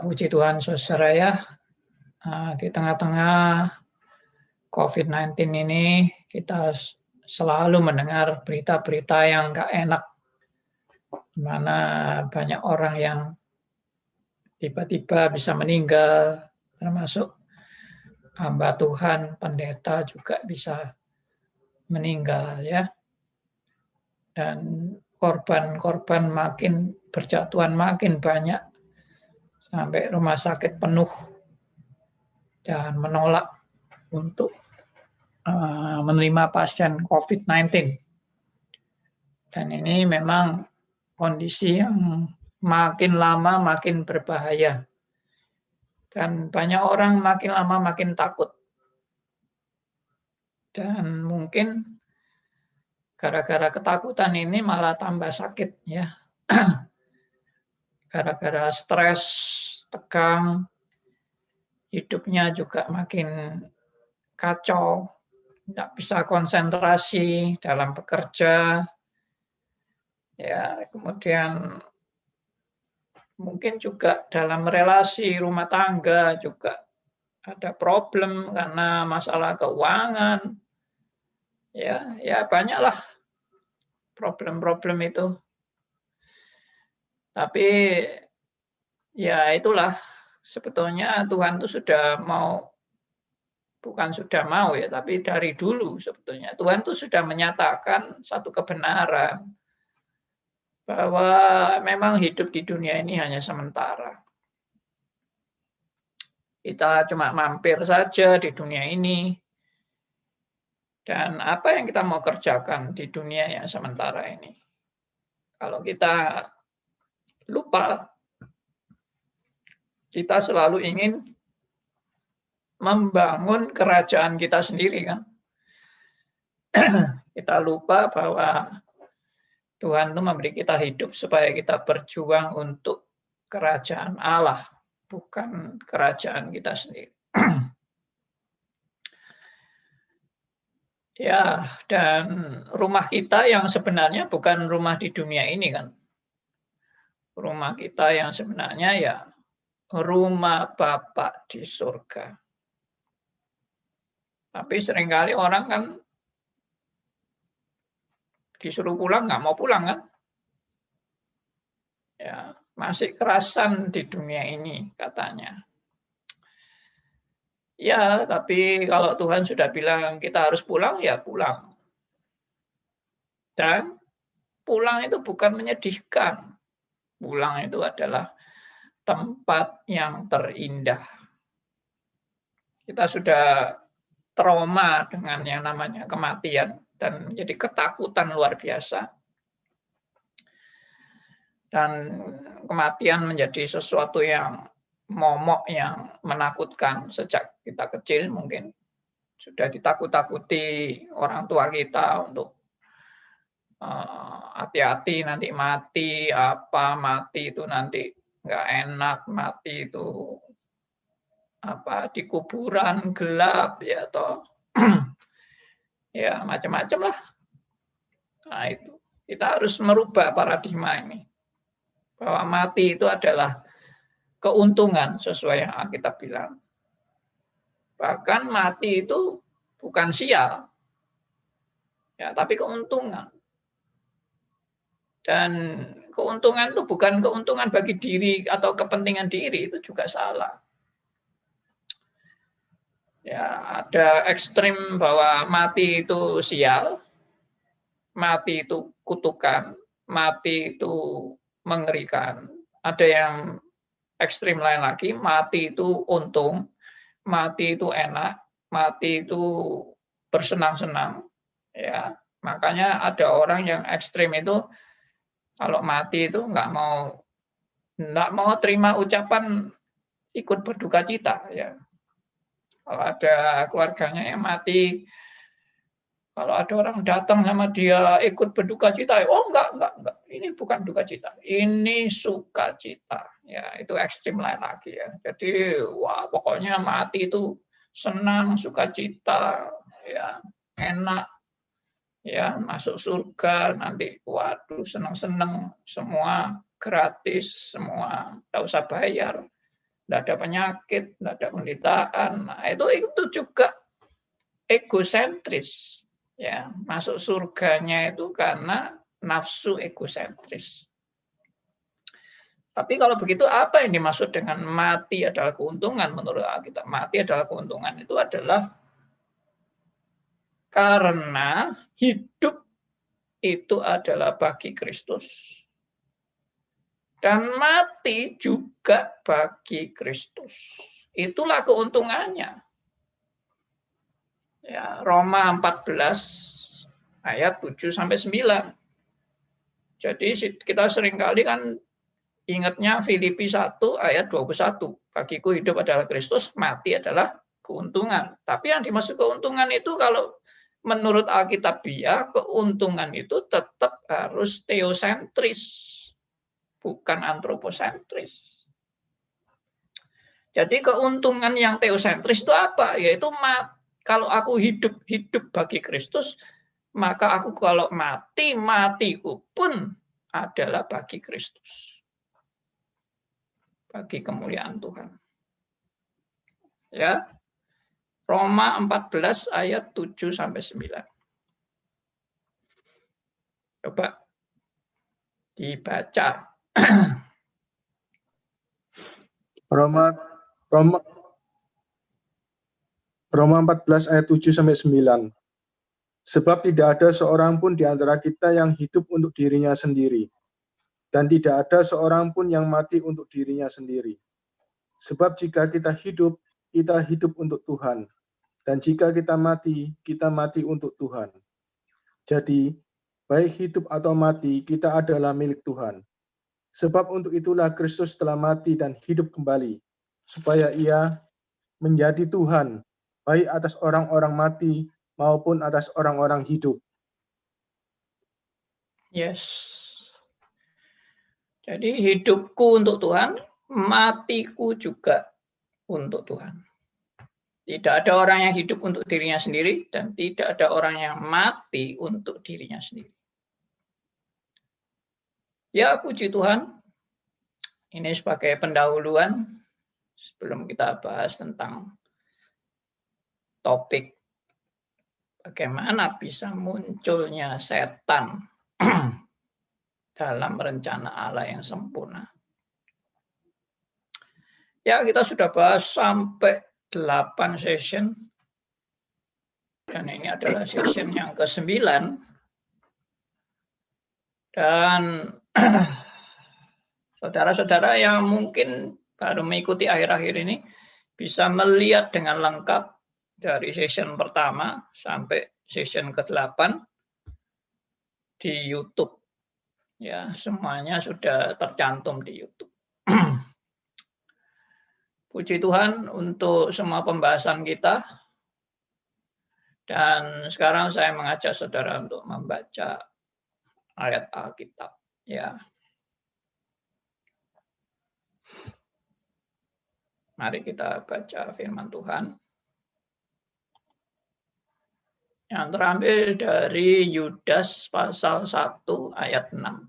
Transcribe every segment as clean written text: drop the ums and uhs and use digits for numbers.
Puji Tuhan, saudara ya, di tengah-tengah COVID-19 ini kita selalu mendengar berita-berita yang nggak enak, di mana banyak orang yang tiba-tiba bisa meninggal, termasuk hamba Tuhan, pendeta juga bisa meninggal ya. Dan korban-korban makin berjatuhan makin banyak, sampai rumah sakit penuh dan menolak untuk menerima pasien COVID-19. Dan ini memang kondisi yang makin lama makin berbahaya. Dan banyak orang makin lama makin takut. Dan mungkin gara-gara ketakutan ini malah tambah sakit ya. Gara-gara stres, tegang, hidupnya juga makin kacau, tidak bisa konsentrasi dalam bekerja, ya, kemudian mungkin juga dalam relasi rumah tangga juga ada problem karena masalah keuangan, ya banyaklah problem-problem itu. Tapi ya itulah, sebetulnya Tuhan itu bukan sudah mau ya, tapi dari dulu sebetulnya Tuhan itu sudah menyatakan satu kebenaran bahwa memang hidup di dunia ini hanya sementara. Kita cuma mampir saja di dunia ini. Dan apa yang kita mau kerjakan di dunia yang sementara ini? Kalau kita lupa, kita selalu ingin membangun kerajaan kita sendiri kan. Kita lupa bahwa Tuhan itu memberi kita hidup supaya kita berjuang untuk kerajaan Allah, bukan kerajaan kita sendiri. Ya, dan rumah kita yang sebenarnya bukan rumah di dunia ini kan. Rumah kita yang sebenarnya ya rumah Bapa di surga. Tapi seringkali orang kan disuruh pulang nggak mau pulang kan. Ya, masih kerasan di dunia ini katanya. Ya, tapi kalau Tuhan sudah bilang kita harus pulang, ya pulang. Dan pulang itu bukan menyedihkan. Pulang itu adalah tempat yang terindah. Kita sudah trauma dengan yang namanya kematian dan menjadi ketakutan luar biasa. Dan kematian menjadi sesuatu yang momok, yang menakutkan sejak kita kecil mungkin. Sudah ditakut-takuti orang tua kita untuk hati-hati nanti mati, mati itu nanti nggak enak, mati itu di kuburan gelap ya toh. Ya macam-macam lah. Nah itu kita harus merubah paradigma ini. Bahwa mati itu adalah keuntungan sesuai yang kita bilang. Bahkan mati itu bukan sial. Ya, tapi keuntungan. Dan keuntungan itu bukan keuntungan bagi diri atau kepentingan diri, itu juga salah. Ya, ada ekstrim bahwa mati itu sial, mati itu kutukan, mati itu mengerikan. Ada yang ekstrim lain lagi, mati itu untung, mati itu enak, mati itu bersenang-senang. Ya, makanya ada orang yang ekstrim itu kalau mati itu nggak mau terima ucapan ikut berduka cita ya. Kalau ada keluarganya yang mati, kalau ada orang datang sama dia ikut berduka cita, oh enggak, ini bukan duka cita, ini sukacita. Ya, itu ekstrim lain lagi ya. Jadi, wah pokoknya mati itu senang, sukacita, ya, enak, ya, masuk surga nanti, waduh senang-senang, semua gratis, semua tidak usah bayar. tidak ada penyakit, tidak ada penderitaan. Nah, itu juga egosentris. Ya, masuk surganya itu karena nafsu egosentris. Tapi kalau begitu apa yang dimaksud dengan mati adalah keuntungan menurut Alkitab? Mati adalah keuntungan itu adalah karena hidup itu adalah bagi Kristus dan mati juga bagi Kristus. Itulah keuntungannya. Ya, Roma 14 ayat 7 sampai 9. Jadi kita seringkali kan ingatnya Filipi 1 ayat 21. Bagiku hidup adalah Kristus, mati adalah keuntungan. Tapi yang dimaksud keuntungan itu kalau menurut Alkitabiah, keuntungan itu tetap harus teosentris, bukan antroposentris. Jadi keuntungan yang teosentris itu apa? Yaitu kalau aku hidup bagi Kristus, maka aku kalau mati, matiku pun adalah bagi Kristus. Bagi kemuliaan Tuhan. Ya. Roma 14 ayat 7 sampai 9. Coba dibaca. Roma 14 ayat 7 sampai 9. Sebab tidak ada seorang pun di antara kita yang hidup untuk dirinya sendiri, dan tidak ada seorang pun yang mati untuk dirinya sendiri. Sebab jika kita hidup untuk Tuhan. Dan jika kita mati untuk Tuhan. Jadi, baik hidup atau mati, kita adalah milik Tuhan. Sebab untuk itulah Kristus telah mati dan hidup kembali, supaya Ia menjadi Tuhan, baik atas orang-orang mati maupun atas orang-orang hidup. Yes. Jadi hidupku untuk Tuhan, matiku juga untuk Tuhan. Tidak ada orang yang hidup untuk dirinya sendiri dan tidak ada orang yang mati untuk dirinya sendiri. Ya, puji Tuhan. Ini sebagai pendahuluan sebelum kita bahas tentang topik bagaimana bisa munculnya setan dalam rencana Allah yang sempurna. Ya, kita sudah bahas sampai 8 session. Dan ini adalah session yang ke-9. Dan saudara-saudara yang mungkin baru mengikuti akhir-akhir ini bisa melihat dengan lengkap dari session pertama sampai session ke-8 di YouTube. Ya, semuanya sudah tercantum di YouTube. Puji Tuhan untuk semua pembahasan kita. Dan sekarang saya mengajak saudara untuk membaca ayat Alkitab. Ya. Mari kita baca firman Tuhan. Yang terambil dari Yudas pasal 1 ayat 6.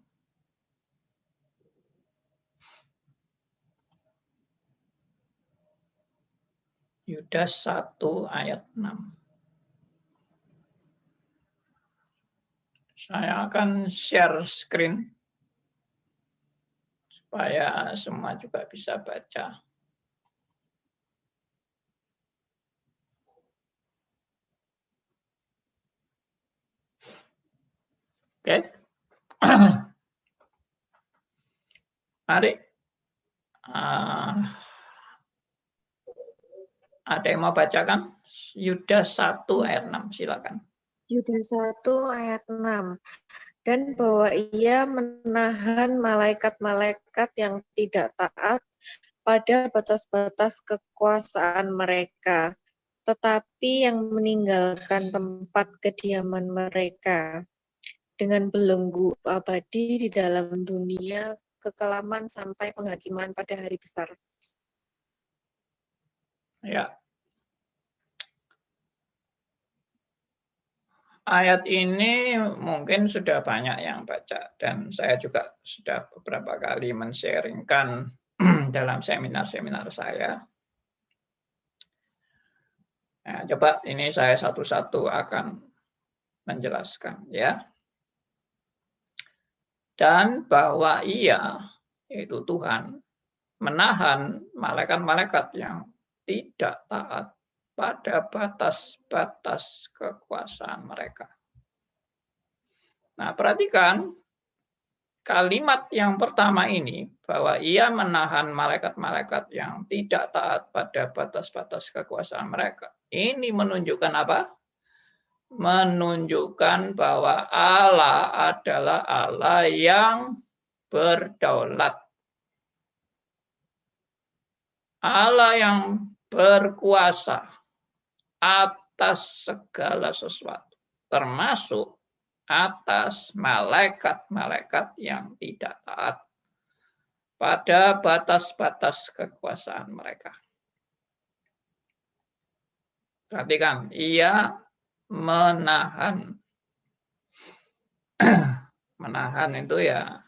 Yudas 1 ayat 6. Saya akan share screen supaya semua juga bisa baca. Oke. Mari. Ada yang mau bacakan? Yudas 1 ayat 6, silakan. Yudas 1 ayat 6. Dan bahwa ia menahan malaikat-malaikat yang tidak taat pada batas-batas kekuasaan mereka, tetapi yang meninggalkan tempat kediaman mereka dengan belenggu abadi di dalam dunia kekelaman sampai penghakiman pada hari besar. Ya. Ayat ini mungkin sudah banyak yang baca dan saya juga sudah beberapa kali men-sharingkan dalam seminar-seminar saya. Nah, coba ini saya satu-satu akan menjelaskan ya. Dan bahwa Ia, yaitu Tuhan, menahan malaikat-malaikat yang tidak taat pada batas-batas kekuasaan mereka. Nah, perhatikan kalimat yang pertama ini, bahwa Ia menahan malaikat-malaikat yang tidak taat pada batas-batas kekuasaan mereka. Ini menunjukkan apa? Menunjukkan bahwa Allah adalah Allah yang berdaulat. Allah yang berkuasa atas segala sesuatu, termasuk atas malaikat-malaikat yang tidak taat pada batas-batas kekuasaan mereka. Perhatikan, Ia menahan. Menahan itu ya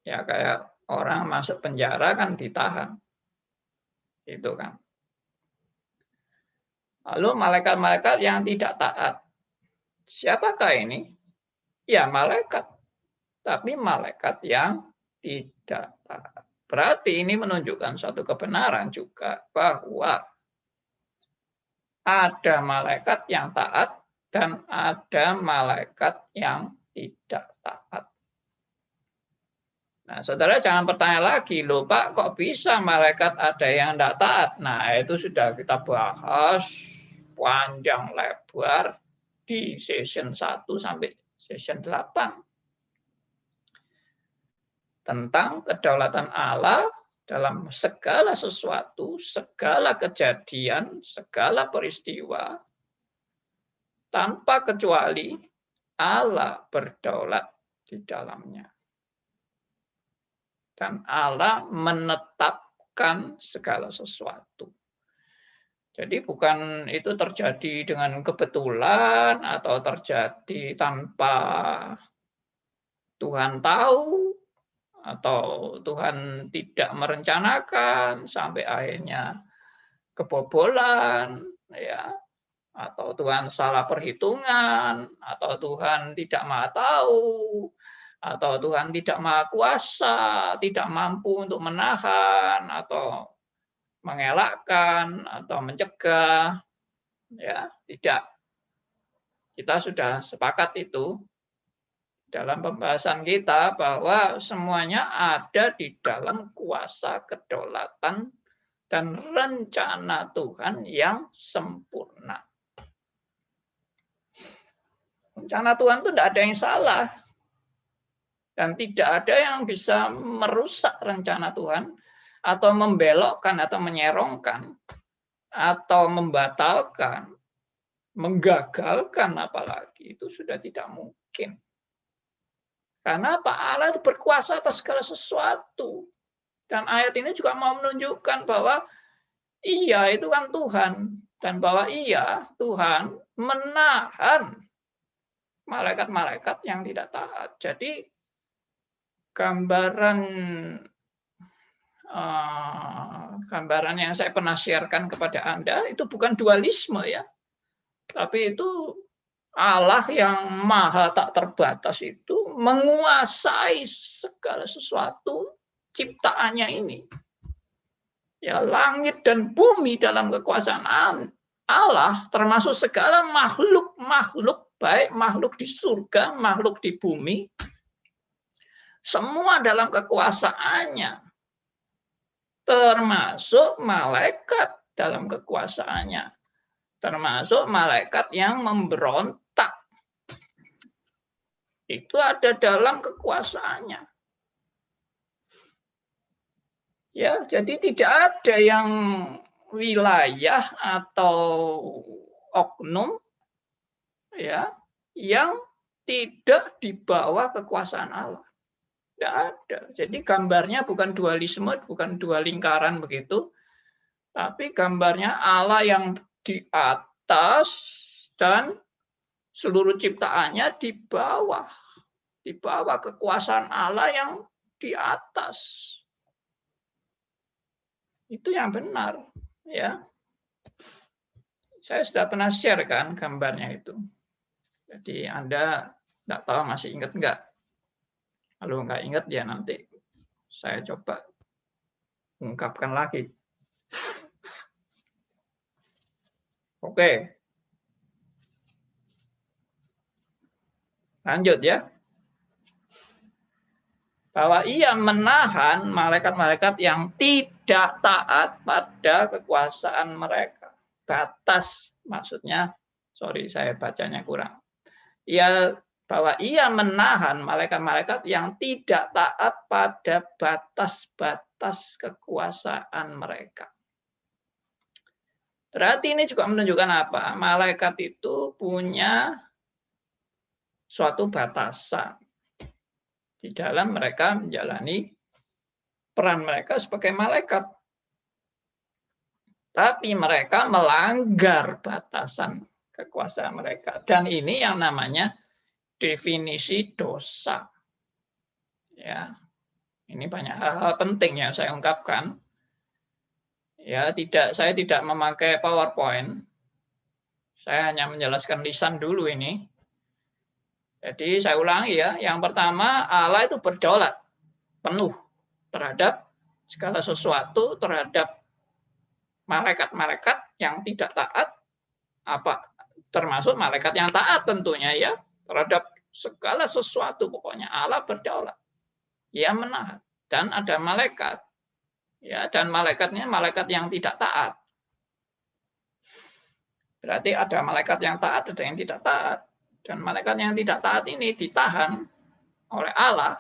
kayak orang masuk penjara kan ditahan. Itu kan. Lalu malaikat-malaikat yang tidak taat. Siapakah ini? Ya malaikat. Tapi malaikat yang tidak taat. Berarti ini menunjukkan suatu kebenaran juga bahwa ada malaikat yang taat dan ada malaikat yang tidak taat. Nah, saudara jangan bertanya lagi, loh Pak, kok bisa malaikat ada yang tidak taat? Nah, itu sudah kita bahas panjang lebar di session 1 sampai session 8. Tentang kedaulatan Allah dalam segala sesuatu, segala kejadian, segala peristiwa, tanpa kecuali Allah berdaulat di dalamnya. Dan Allah menetapkan segala sesuatu. Jadi bukan itu terjadi dengan kebetulan atau terjadi tanpa Tuhan tahu, atau Tuhan tidak merencanakan sampai akhirnya kebobolan, ya, atau Tuhan salah perhitungan, atau Tuhan tidak maha tahu, atau Tuhan tidak maha kuasa, tidak mampu untuk menahan atau mengelakkan atau mencegah, ya, tidak. Kita sudah sepakat itu dalam pembahasan kita bahwa semuanya ada di dalam kuasa kedaulatan dan rencana Tuhan yang sempurna. Rencana Tuhan itu tidak ada yang salah. Dan tidak ada yang bisa merusak rencana Tuhan atau membelokkan atau menyerongkan atau membatalkan, menggagalkan apalagi. Itu sudah tidak mungkin. Karena Pak Allah itu berkuasa atas segala sesuatu. Dan ayat ini juga mau menunjukkan bahwa Ia itu kan Tuhan. Dan bahwa Ia, Tuhan, menahan malaikat-malaikat yang tidak taat. Jadi gambaran yang saya pernah sharekan kepada Anda itu bukan dualisme ya. Tapi itu Allah yang maha tak terbatas itu menguasai segala sesuatu ciptaannya ini. Ya, langit dan bumi dalam kekuasaan Allah, termasuk segala makhluk-makhluk, baik makhluk di surga, makhluk di bumi, semua dalam kekuasaannya. Termasuk malaikat dalam kekuasaannya. Termasuk malaikat yang memberontak. Itu ada dalam kekuasaannya. Ya, jadi tidak ada yang wilayah atau oknum ya yang tidak di bawah kekuasaan Allah. Tidak ada. Jadi gambarnya bukan dualisme, bukan dua lingkaran begitu, tapi gambarnya Allah yang di atas dan seluruh ciptaannya di bawah kekuasaan Allah yang di atas. Itu yang benar, ya. Saya sudah pernah share kan gambarnya itu. Jadi Anda nggak tahu masih ingat nggak? Kalau nggak ingat ya nanti saya coba ungkapkan lagi. Oke. Lanjut ya. Bahwa ia menahan malaikat-malaikat yang tidak taat pada kekuasaan mereka. Batas maksudnya, sorry saya bacanya kurang. Bahwa ia menahan malaikat-malaikat yang tidak taat pada batas-batas kekuasaan mereka. Berarti ini juga menunjukkan apa? Malaikat itu punya suatu batasan di dalam mereka menjalani peran mereka sebagai malaikat. Tapi mereka melanggar batasan kekuasaan mereka. Dan ini yang namanya definisi dosa. Ya, ini banyak hal-hal penting yang saya ungkapkan. Ya, saya tidak memakai PowerPoint. Saya hanya menjelaskan lisan dulu ini. Jadi saya ulangi ya, yang pertama Allah itu berdaulat penuh terhadap segala sesuatu, terhadap malaikat-malaikat yang tidak taat, termasuk malaikat yang taat tentunya ya, terhadap segala sesuatu pokoknya Allah berdaulat. Ia menahan dan ada malaikat ya, dan malaikatnya malaikat yang tidak taat. Berarti ada malaikat yang taat, ada yang tidak taat. Dan malaikat yang tidak taat ini ditahan oleh Allah.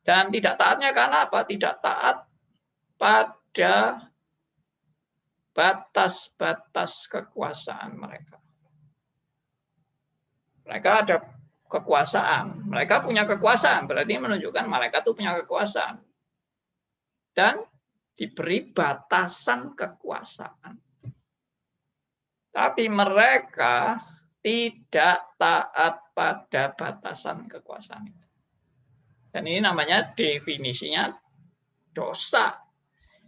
Dan tidak taatnya karena apa? Tidak taat pada batas-batas kekuasaan mereka. Mereka ada kekuasaan. Mereka punya kekuasaan. Berarti menunjukkan malaikat itu punya kekuasaan. Dan diberi batasan kekuasaan. Tapi mereka tidak taat pada batasan kekuasaan itu. Dan ini namanya definisinya dosa.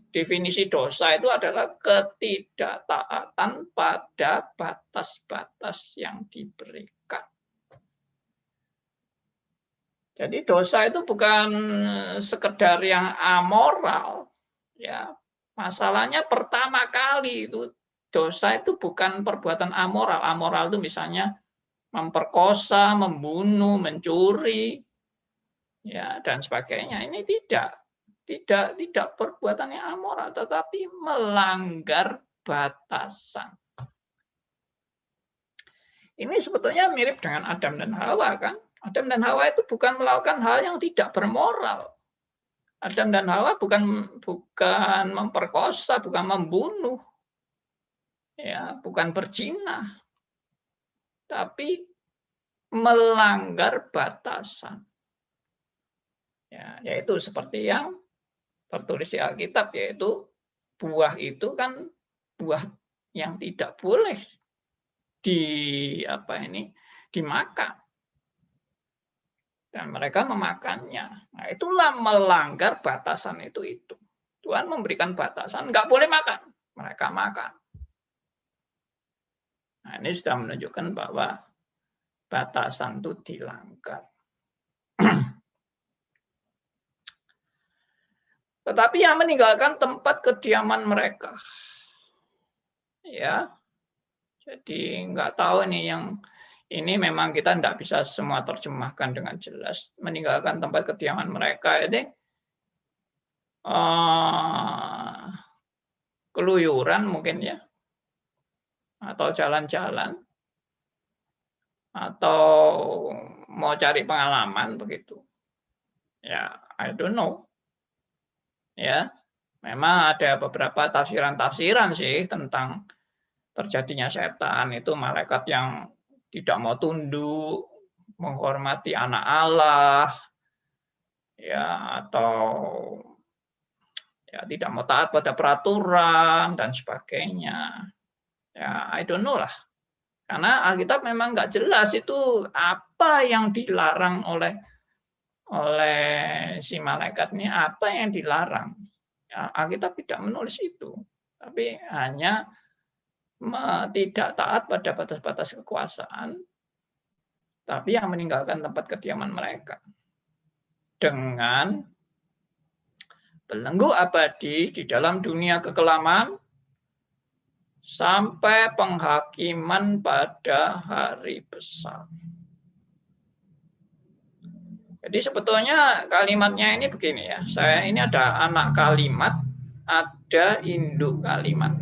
Definisi dosa itu adalah ketidaktaatan pada batas-batas yang diberikan. Jadi dosa itu bukan sekedar yang amoral. Ya, masalahnya pertama kali itu dosa itu bukan perbuatan amoral. Amoral itu misalnya memperkosa, membunuh, mencuri, ya dan sebagainya. Ini tidak perbuatan yang amoral, tetapi melanggar batasan. Ini sebetulnya mirip dengan Adam dan Hawa kan? Adam dan Hawa itu bukan melakukan hal yang tidak bermoral. Adam dan Hawa bukan memperkosa, bukan membunuh. Ya, bukan berzina, tapi melanggar batasan. Ya, yaitu seperti yang tertulis di Alkitab, yaitu buah itu kan buah yang tidak boleh dimakan. Dan mereka memakannya. Nah, itulah melanggar batasan itu. Tuhan memberikan batasan, nggak boleh makan. Mereka makan. Nah, ini sudah menunjukkan bahwa batasan itu dilanggar. Tetapi yang meninggalkan tempat kediaman mereka. Ya. Jadi nggak tahu nih yang ini memang kita tidak bisa semua terjemahkan dengan jelas. Meninggalkan tempat kediaman mereka ini keluyuran mungkin ya. Atau jalan-jalan, atau mau cari pengalaman begitu. Ya, I don't know. Ya, memang ada beberapa tafsiran-tafsiran sih tentang terjadinya setan itu malaikat yang tidak mau tunduk, menghormati anak Allah, ya atau ya tidak mau taat pada peraturan dan sebagainya. Ya, I don't know lah. Karena Alkitab memang nggak jelas itu apa yang dilarang oleh si malaikat ini, apa yang dilarang. Alkitab tidak menulis itu, tapi hanya tidak taat pada batas-batas kekuasaan, tapi yang meninggalkan tempat kediaman mereka dengan belenggu abadi di dalam dunia kekelaman sampai penghakiman pada hari besar. Jadi sebetulnya kalimatnya ini begini ya. Saya ini ada anak kalimat, ada induk kalimat.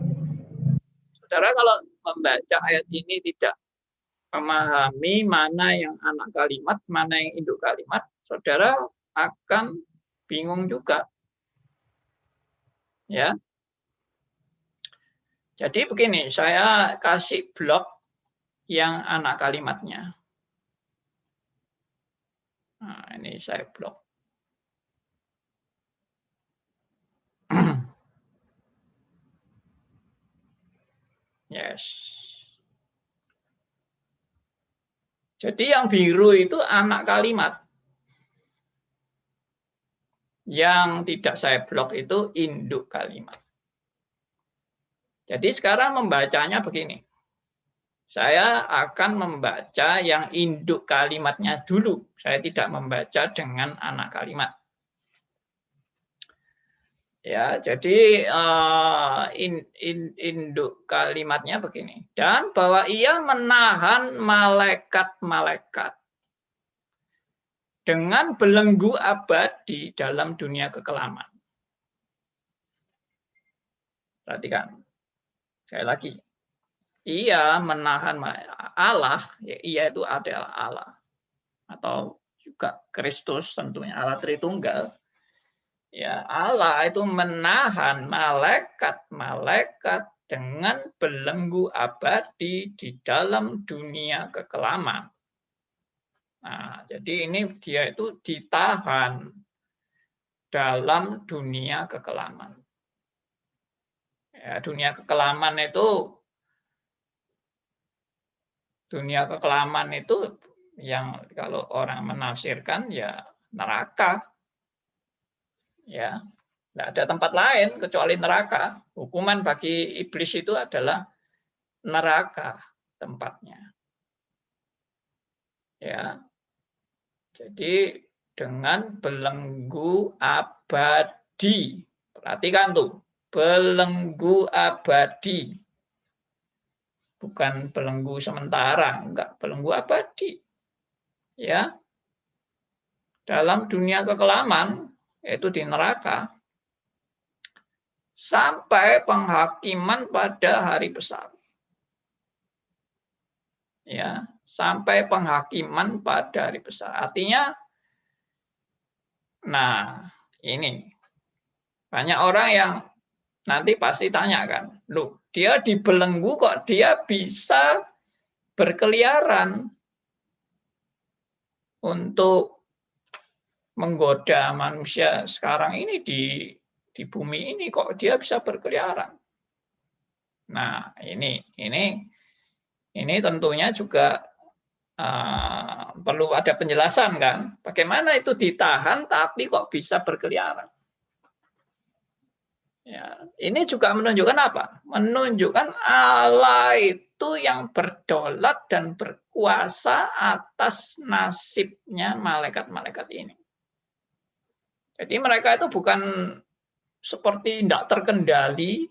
Saudara kalau membaca ayat ini tidak memahami mana yang anak kalimat, mana yang induk kalimat, saudara akan bingung juga. Ya. Jadi begini, saya kasih blok yang anak kalimatnya. Nah, ini saya blok. Yes. Jadi yang biru itu anak kalimat. Yang tidak saya blok itu induk kalimat. Jadi sekarang membacanya begini. Saya akan membaca yang induk kalimatnya dulu. Saya tidak membaca dengan anak kalimat. Ya, jadi induk kalimatnya begini. Dan bahwa ia menahan malaikat-malaikat dengan belenggu abadi dalam dunia kekelaman. Perhatikan. Sekali lagi. Ia menahan Allah, ya, ia itu adalah Allah. Atau juga Kristus, tentunya Allah Tritunggal. Ya, Allah itu menahan malaikat-malaikat dengan belenggu abadi di dalam dunia kekelaman. Nah, jadi ini dia itu ditahan dalam dunia kekelaman. Ya, dunia kekelaman itu yang kalau orang menafsirkan ya neraka. Ya, tidak ada tempat lain kecuali neraka. Hukuman bagi iblis itu adalah neraka tempatnya. Ya. Jadi dengan belenggu abadi. Perhatikan tuh, belenggu abadi. Bukan belenggu sementara, enggak, belenggu abadi. Ya. Dalam dunia kekelaman, yaitu di neraka, sampai penghakiman pada hari besar. Ya, sampai penghakiman pada hari besar. Artinya, nah ini banyak orang yang nanti pasti tanya kan, loh, dia dibelenggu kok dia bisa berkeliaran untuk menggoda manusia sekarang ini di bumi ini, kok dia bisa berkeliaran. Nah, ini tentunya juga perlu ada penjelasan kan, bagaimana itu ditahan tapi kok bisa berkeliaran. Ya, ini juga menunjukkan apa? Menunjukkan Allah itu yang berdaulat dan berkuasa atas nasibnya malaikat-malaikat ini. Jadi mereka itu bukan seperti tidak terkendali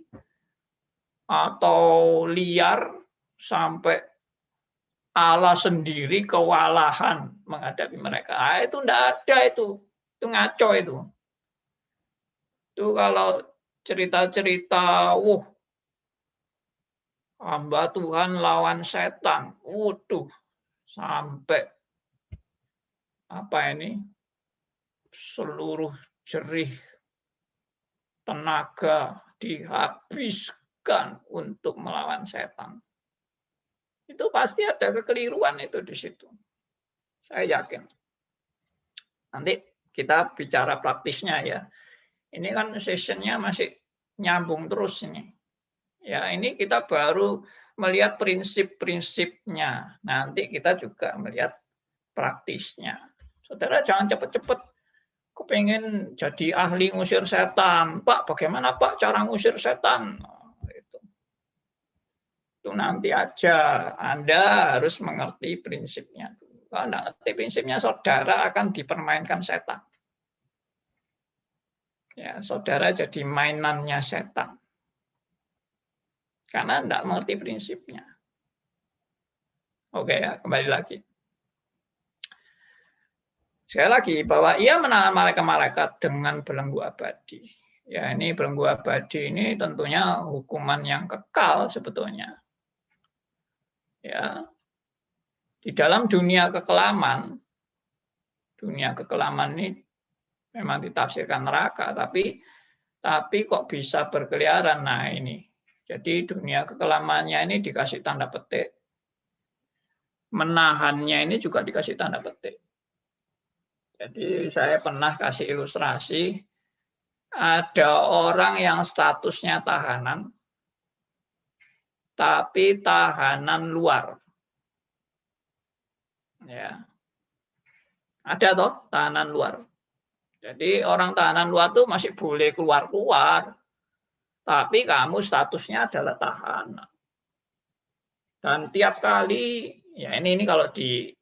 atau liar sampai Allah sendiri kewalahan menghadapi mereka. Nah, itu tidak ada itu ngaco itu. Itu kalau cerita-cerita, hamba Tuhan lawan setan, sampai seluruh jerih tenaga dihabiskan untuk melawan setan. Itu pasti ada kekeliruan itu di situ. Saya yakin. Nanti kita bicara praktisnya ya. Ini kan sessionnya masih nyambung terus ini. Ya, ini kita baru melihat prinsip-prinsipnya. Nanti kita juga melihat praktisnya. Saudara jangan cepat-cepat Kepengen jadi ahli ngusir setan. Pak, bagaimana Pak cara ngusir setan? Itu nanti aja. Anda harus mengerti prinsipnya. Kalau Anda ngerti prinsipnya, saudara akan dipermainkan setan. Ya, saudara jadi mainannya setan. Karena Anda mengerti prinsipnya. Oke ya, kembali lagi. Sekali lagi, bahwa ia menahan malaikat-malaikat dengan belenggu abadi. Ya, ini belenggu abadi ini tentunya hukuman yang kekal sebetulnya. Ya, di dalam dunia kekelaman ini memang ditafsirkan neraka, tapi kok bisa berkeliaran. Nah ini, jadi dunia kekelamannya ini dikasih tanda petik, menahannya ini juga dikasih tanda petik. Jadi saya pernah kasih ilustrasi, ada orang yang statusnya tahanan, tapi tahanan luar. Ya. Ada toh tahanan luar. Jadi orang tahanan luar tuh masih boleh keluar-keluar, tapi kamu statusnya adalah tahanan. Dan tiap kali, ya ini kalau di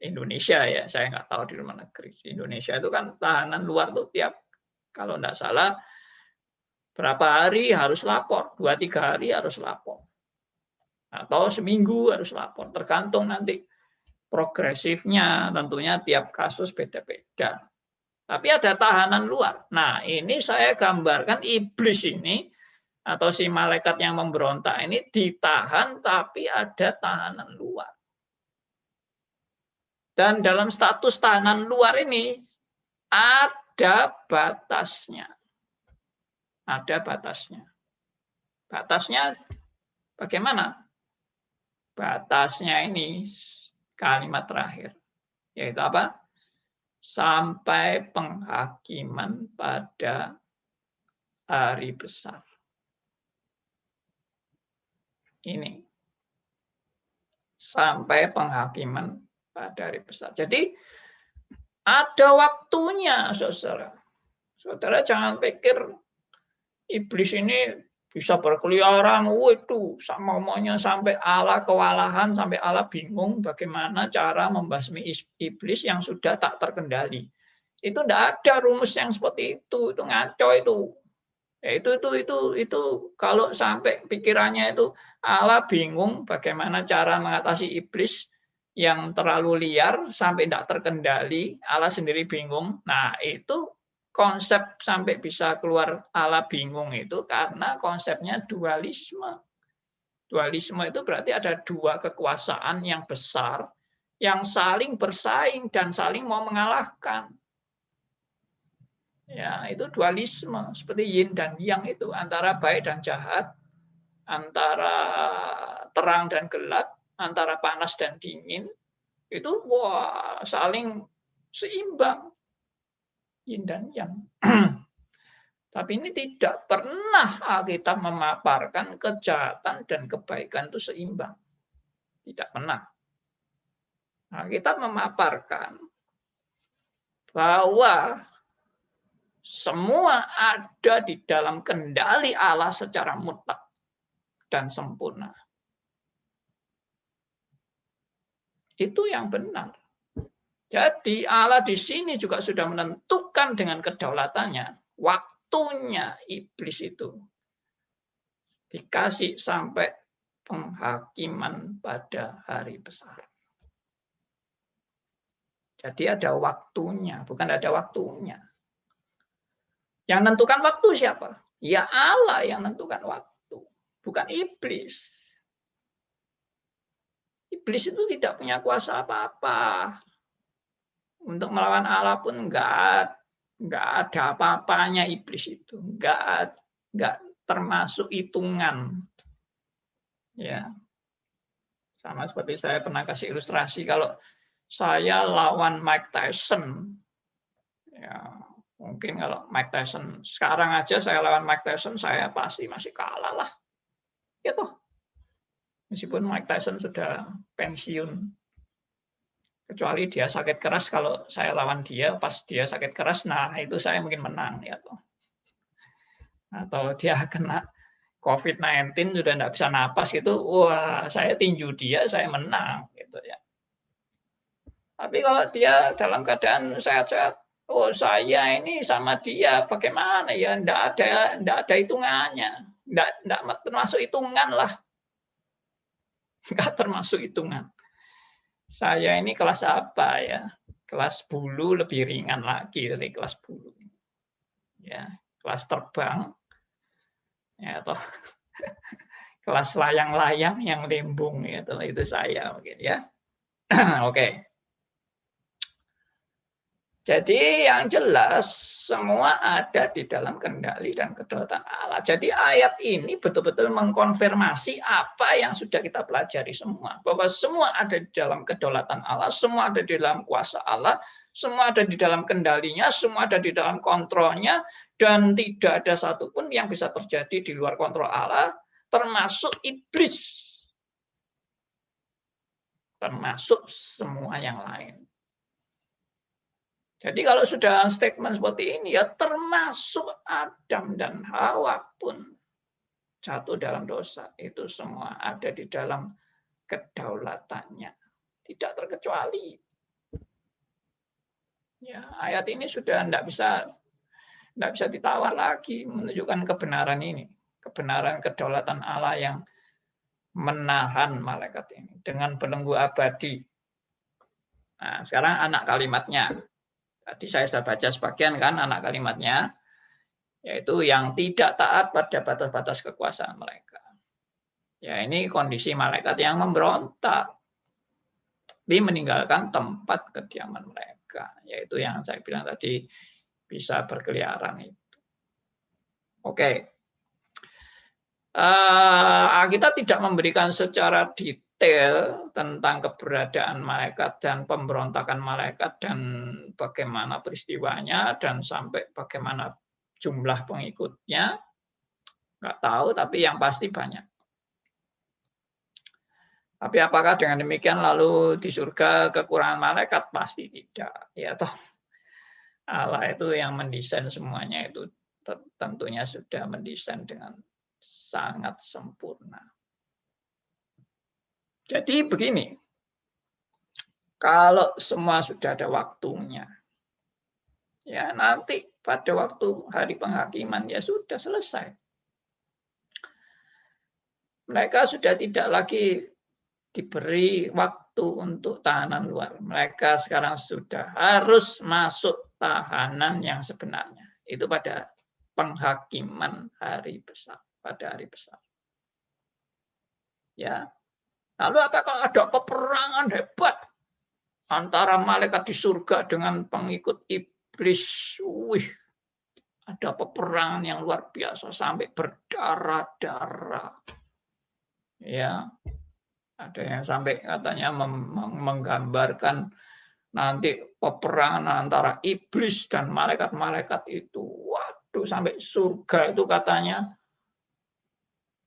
Indonesia ya, saya nggak tahu di luar negeri. Di Indonesia itu kan tahanan luar tuh tiap, kalau nggak salah, berapa hari harus lapor, 2-3 hari harus lapor. Atau seminggu harus lapor, tergantung nanti progresifnya, tentunya tiap kasus beda-beda. Tapi ada tahanan luar. Nah, ini saya gambarkan iblis ini, atau si malaikat yang memberontak ini ditahan, tapi ada tahanan luar. Dan dalam status tahanan luar ini, ada batasnya. Ada batasnya. Batasnya bagaimana? Batasnya ini kalimat terakhir. Yaitu apa? Sampai penghakiman pada hari besar. Ini. Sampai penghakiman pada hari besar. Jadi ada waktunya, saudara. Saudara jangan pikir iblis ini bisa berkeliaran, itu sama maunya sampai Allah kewalahan, sampai Allah bingung bagaimana cara membasmi iblis yang sudah tak terkendali. Itu tidak ada rumus yang seperti itu ngaco itu. Ya, itu kalau sampai pikirannya itu Allah bingung bagaimana cara mengatasi iblis yang terlalu liar sampai tidak terkendali, Allah sendiri bingung. Nah, itu konsep sampai bisa keluar Allah bingung itu karena konsepnya dualisme. Dualisme itu berarti ada dua kekuasaan yang besar yang saling bersaing dan saling mau mengalahkan. Ya, itu dualisme seperti yin dan yang itu, antara baik dan jahat, antara terang dan gelap, antara panas dan dingin. Itu saling seimbang. Yin dan yang. Tapi ini tidak pernah Alkitab memaparkan kejahatan dan kebaikan itu seimbang. Tidak pernah. Alkitab memaparkan bahwa semua ada di dalam kendali Allah secara mutlak dan sempurna. Itu yang benar. Jadi Allah di sini juga sudah menentukan dengan kedaulatannya waktunya iblis itu dikasih sampai penghakiman pada hari besar. Jadi ada waktunya, bukan ada waktunya. Yang menentukan waktu siapa? Ya Allah yang menentukan waktu, bukan iblis. Iblis itu tidak punya kuasa apa-apa. Untuk melawan Allah pun enggak ada apa-apanya iblis itu. Enggak termasuk hitungan. Ya. Sama seperti saya pernah kasih ilustrasi kalau saya lawan Mike Tyson. Ya, mungkin kalau Mike Tyson sekarang aja saya lawan Mike Tyson saya pasti masih kalah lah. Gitu. Meskipun Mike Tyson sudah pensiun. Kecuali dia sakit keras, kalau saya lawan dia pas dia sakit keras, nah itu saya mungkin menang ya toh. Atau dia kena COVID-19 sudah tidak bisa napas gitu, wah saya tinju dia, saya menang gitu ya. Tapi kalau dia dalam keadaan sehat-sehat, oh saya ini sama dia bagaimana ya, tidak ada hitungannya, tidak termasuk hitungan lah, nggak termasuk hitungan. Saya ini kelas apa ya? Kelas bulu lebih ringan lagi dari kelas bulu. Ya, kelas terbang. Ya toh. Kelas layang-layang yang limbung itu saya mungkin ya. Oke. Jadi yang jelas semua ada di dalam kendali dan kedaulatan Allah. Jadi ayat ini betul-betul mengkonfirmasi apa yang sudah kita pelajari semua. Bahwa semua ada di dalam kedaulatan Allah, semua ada di dalam kuasa Allah, semua ada di dalam kendalinya, semua ada di dalam kontrolnya, dan tidak ada satupun yang bisa terjadi di luar kontrol Allah, termasuk iblis. Termasuk semua yang lain. Jadi kalau sudah statement seperti ini, ya termasuk Adam dan Hawa pun jatuh dalam dosa. Itu semua ada di dalam kedaulatannya. Tidak terkecuali. Ya, ayat ini sudah tidak bisa ditawar lagi menunjukkan kebenaran ini. Kebenaran kedaulatan Allah yang menahan malaikat ini dengan belenggu abadi. Nah, sekarang anak kalimatnya. Tadi saya sudah baca sebagian kan anak kalimatnya, yaitu yang tidak taat pada batas-batas kekuasaan mereka. Ya ini kondisi malaikat yang memberontak, tapi meninggalkan tempat kediaman mereka, yaitu yang saya bilang tadi bisa berkeliaran itu. Oke, kita tidak memberikan secara detail tentang keberadaan malaikat dan pemberontakan malaikat dan bagaimana peristiwanya dan sampai bagaimana jumlah pengikutnya, nggak tahu, tapi yang pasti banyak. Tapi apakah dengan demikian lalu di surga kekurangan malaikat? Pasti tidak, ya toh. Allah itu yang mendesain semuanya itu tentunya sudah mendesain dengan sangat sempurna. Jadi begini, kalau semua sudah ada waktunya, ya nanti pada waktu hari penghakiman ya sudah selesai. Mereka sudah tidak lagi diberi waktu untuk tahanan luar. Mereka sekarang sudah harus masuk tahanan yang sebenarnya. Itu pada penghakiman hari besar, pada hari besar. Ya. Lalu apakah ada peperangan hebat antara malaikat di surga dengan pengikut iblis? Wih, ada peperangan yang luar biasa sampai berdarah-darah. Ya, ada yang sampai katanya menggambarkan nanti peperangan antara iblis dan malaikat-malaikat itu. Waduh, sampai surga itu katanya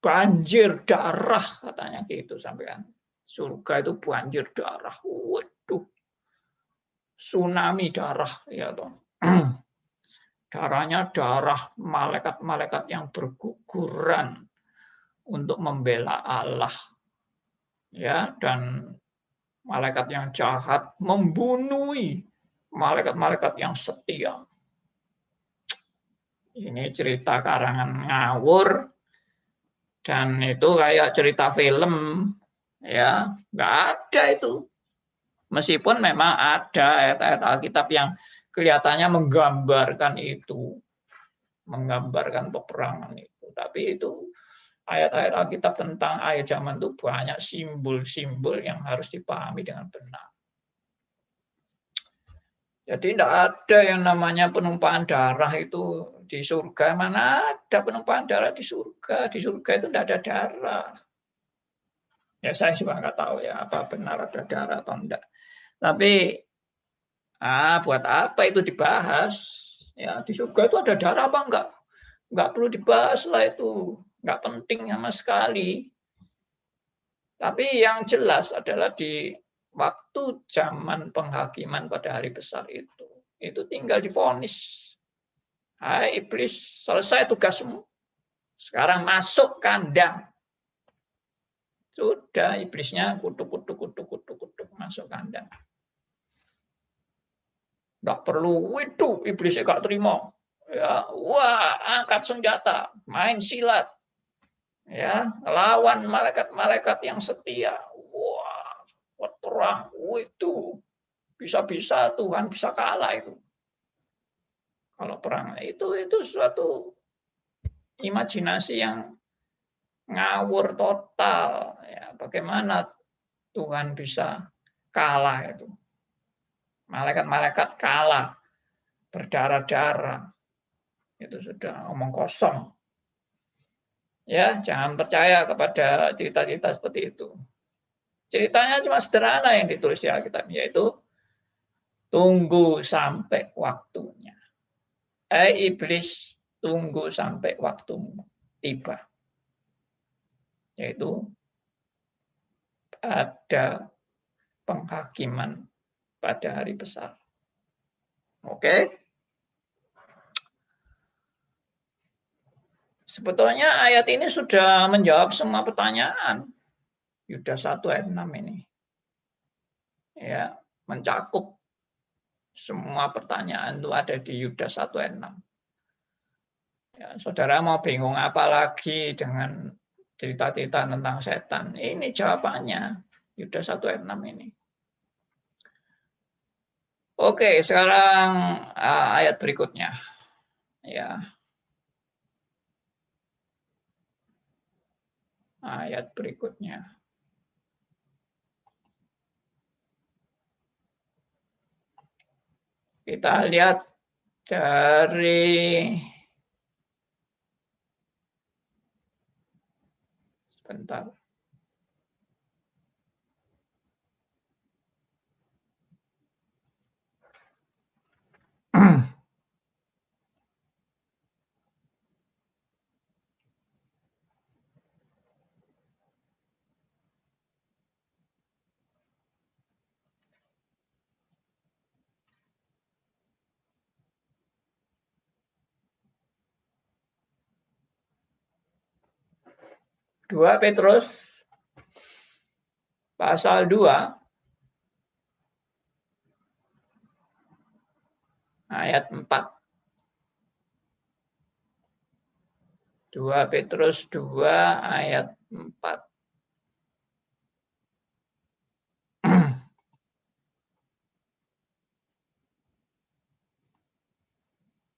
banjir darah katanya gitu sampean. Surga itu banjir darah. Waduh. Tsunami darah ya toh. Darahnya darah malaikat-malaikat yang berguguran untuk membela Allah. Ya, dan malaikat yang jahat membunuhi malaikat-malaikat yang setia. Ini cerita karangan ngawur. Dan itu kayak cerita film, ya nggak ada itu. Meskipun memang ada ayat-ayat Alkitab yang kelihatannya menggambarkan itu, menggambarkan peperangan itu. Tapi itu ayat-ayat Alkitab tentang akhir zaman itu banyak simbol-simbol yang harus dipahami dengan benar. Jadi tidak ada yang namanya penumpahan darah itu di surga. Mana ada penumpahan darah di surga? Di surga itu tidak ada darah. Ya saya juga nggak tahu ya apa benar ada darah atau enggak. Tapi buat apa itu dibahas? Ya di surga itu ada darah apa enggak? Enggak perlu dibahas lah itu. Enggak penting sama sekali. Tapi yang jelas adalah di waktu zaman penghakiman pada hari besar itu tinggal divonis. Hai iblis, selesai tugasmu. Sekarang masuk kandang. Sudah iblisnya kutuk masuk kandang. Nggak perlu itu iblisnya gak terima. Ya, wah, angkat senjata, main silat. Ya, lawan malaikat-malaikat yang setia. Wah, perang itu bisa-bisa Tuhan bisa kalah itu. Kalau perang itu suatu imajinasi yang ngawur total. Ya, bagaimana Tuhan bisa kalah itu? Malaikat-malaikat kalah, berdarah-darah. Itu sudah omong kosong. Ya, jangan percaya kepada cerita-cerita seperti itu. Ceritanya cuma sederhana yang ditulis di Alkitab, yaitu tunggu sampai waktunya. Iblis, tunggu sampai waktumu tiba. Yaitu ada penghakiman pada hari besar. Oke? Sebetulnya ayat ini sudah menjawab semua pertanyaan. Yudas 1 ayat 6 ini. Ya, mencakup semua pertanyaan itu ada di Yudas 1 ayat 6. Ya, saudara mau bingung apa lagi dengan cerita-cerita tentang setan? Ini jawabannya, Yudas 1 ayat 6 ini. Oke, sekarang ayat berikutnya. Ya. Ayat berikutnya. Kita lihat dari sebentar. Dua Petrus pasal 2 ayat 4. 2 Petrus 2 ayat 4.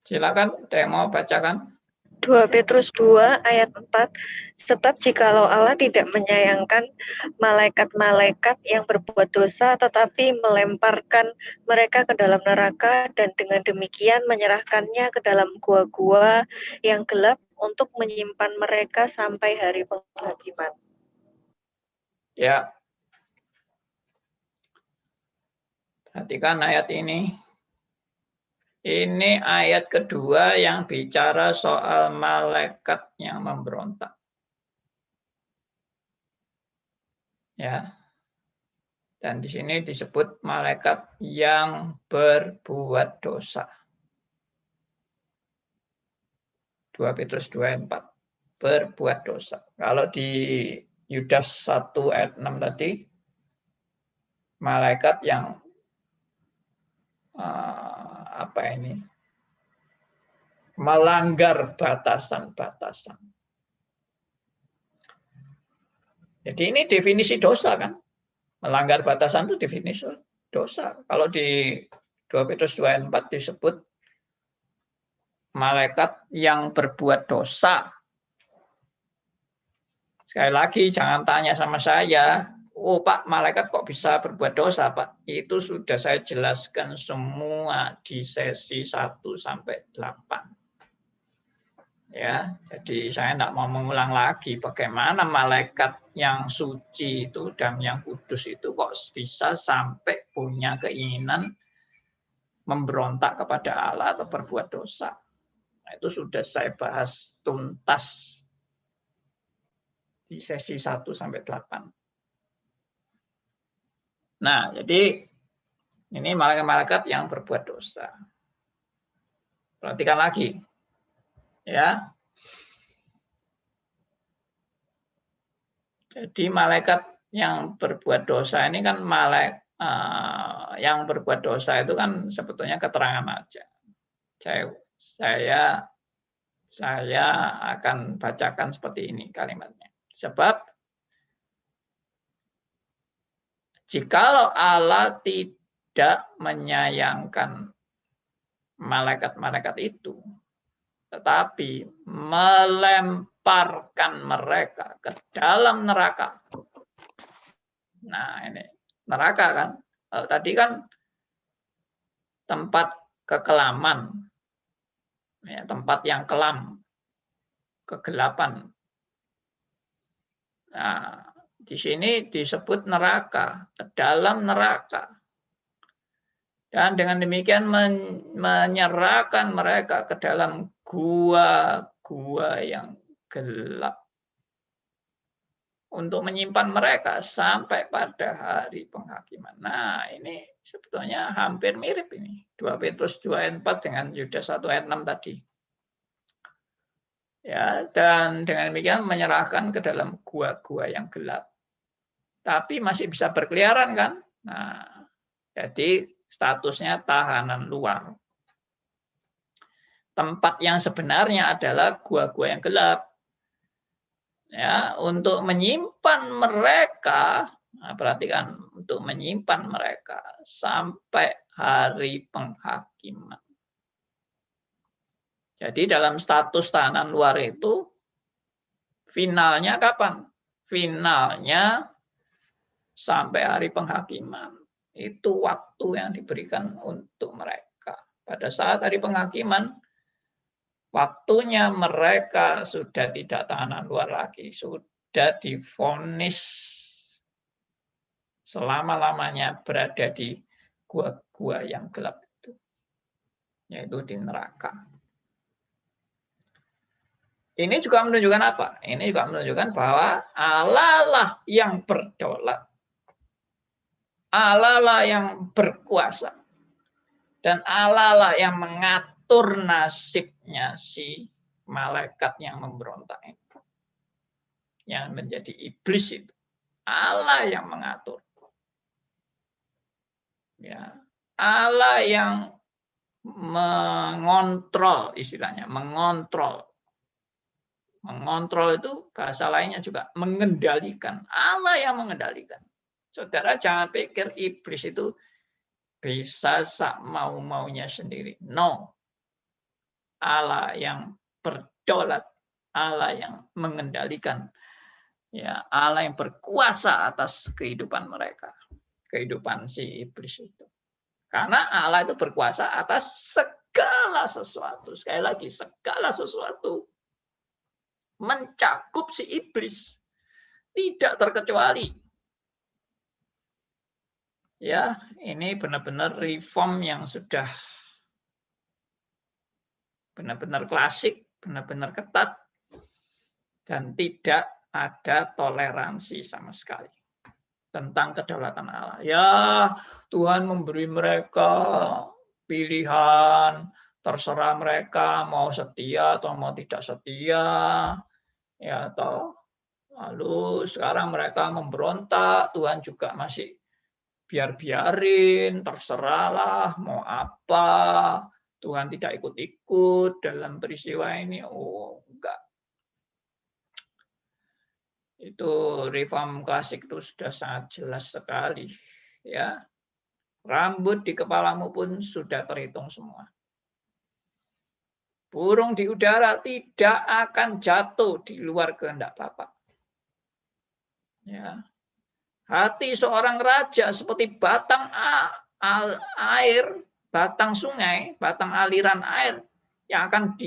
Silakan, ada yang mau bacakan? 2 Petrus 2 ayat 4, sebab jikalau Allah tidak menyayangkan malaikat-malaikat yang berbuat dosa, tetapi melemparkan mereka ke dalam neraka dan dengan demikian menyerahkannya ke dalam gua-gua yang gelap untuk menyimpan mereka sampai hari penghakiman. Ya. Perhatikan ayat ini. Ini ayat kedua yang bicara soal malaikat yang memberontak. Ya. Dan di sini disebut malaikat yang berbuat dosa. 2 Petrus 2 ayat 4. Berbuat dosa. Kalau di Yudas 1 ayat 6 tadi, malaikat yang melanggar batasan-batasan. Jadi ini definisi dosa kan? Melanggar batasan itu definisi dosa. Kalau di 2 Petrus 2 ayat 4 disebut malaikat yang berbuat dosa. Sekali lagi jangan tanya sama saya, oh Pak, malaikat kok bisa berbuat dosa Pak? Itu sudah saya jelaskan semua di sesi 1 sampai 8. Ya, jadi saya tidak mau mengulang lagi bagaimana malaikat yang suci itu dan yang kudus itu kok bisa sampai punya keinginan memberontak kepada Allah atau berbuat dosa. Nah, itu sudah saya bahas tuntas di sesi 1 sampai 8. Nah, jadi ini malaikat-malaikat yang berbuat dosa. Perhatikan lagi. Ya. Jadi malaikat yang berbuat dosa ini kan yang berbuat dosa itu kan sebetulnya keterangan aja. Saya akan bacakan seperti ini kalimatnya. Sebab jikalau Allah tidak menyayangkan malaikat-malaikat itu, tetapi melemparkan mereka ke dalam neraka. Nah, ini neraka kan. Tadi kan tempat kekelaman, ya, tempat yang kelam, kegelapan. Nah, di sini disebut neraka, ke dalam neraka. Dan dengan demikian menyerahkan mereka ke dalam gua-gua yang gelap untuk menyimpan mereka sampai pada hari penghakiman. Nah, ini sebetulnya hampir mirip ini. 2 Petrus 2 ayat 4 dengan Yudas 1 ayat 6 tadi. Ya, dan dengan demikian menyerahkan ke dalam gua-gua yang gelap. Tapi masih bisa berkeliaran kan? Nah, jadi statusnya tahanan luar. Tempat yang sebenarnya adalah gua-gua yang gelap. Ya, untuk menyimpan mereka, nah, perhatikan, untuk menyimpan mereka sampai hari penghakiman. Jadi dalam status tahanan luar itu finalnya kapan? Finalnya sampai hari penghakiman. Itu waktu yang diberikan untuk mereka. Pada saat hari penghakiman, waktunya mereka sudah tidak tahanan luar lagi, sudah divonis selama-lamanya berada di gua-gua yang gelap itu, yaitu di neraka. Ini juga menunjukkan apa? Ini juga menunjukkan bahwa Allah lah yang berdaulat, Allah lah yang berkuasa, dan Allah lah yang mengatur nasibnya si malaikat yang memberontak itu, yang menjadi iblis itu. Allah yang mengatur. Ya, Allah yang mengontrol, istilahnya mengontrol. Mengontrol itu bahasa lainnya juga mengendalikan. Allah yang mengendalikan. Saudara jangan pikir iblis itu bisa sak mau-maunya sendiri. No. Allah yang berdaulat, Allah yang mengendalikan. Ya, Allah yang berkuasa atas kehidupan mereka. Kehidupan si iblis itu. Karena Allah itu berkuasa atas segala sesuatu. Sekali lagi, segala sesuatu. Mencakup si iblis. Tidak terkecuali. Ya, ini benar-benar reform yang sudah benar-benar klasik, benar-benar ketat, dan tidak ada toleransi sama sekali tentang kedaulatan Allah. Ya, Tuhan memberi mereka pilihan, terserah mereka mau setia atau mau tidak setia, ya toh. Lalu sekarang mereka memberontak, Tuhan juga masih biarin, terserahlah mau apa. Tuhan tidak ikut-ikut dalam peristiwa ini. Oh, enggak. Itu reform klasik itu sudah sangat jelas sekali. Ya, rambut di kepalamu pun sudah terhitung semua. Burung di udara tidak akan jatuh di luar kehendak Bapa. Ya. Hati seorang raja seperti batang air, batang sungai, batang aliran air yang akan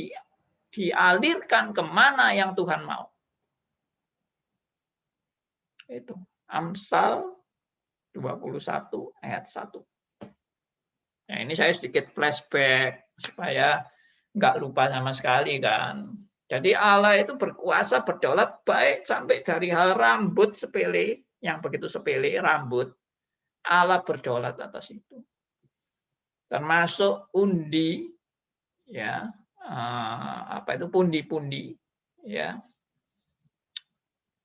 dialirkan kemana yang Tuhan mau. Itu Amsal 21 ayat 1. Nah, ini saya sedikit flashback supaya nggak lupa sama sekali kan. Jadi Allah itu berkuasa, berdaulat baik sampai dari hal rambut sepele, yang begitu sepele, rambut. Allah berdaulat atas itu. Termasuk undi, ya, apa itu pundi-pundi, ya.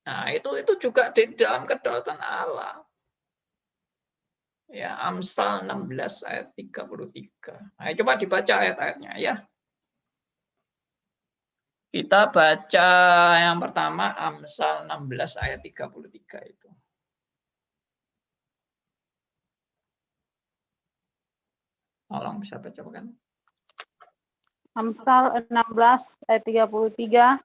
Nah, itu juga di dalam kedaulatan Allah. Ya, Amsal 16 ayat 33. Nah, coba dibaca ayat-ayatnya ya. Kita baca yang pertama Amsal 16 ayat 33 itu. Tolong bisa baca bukan? Amsal 16 ayat 33.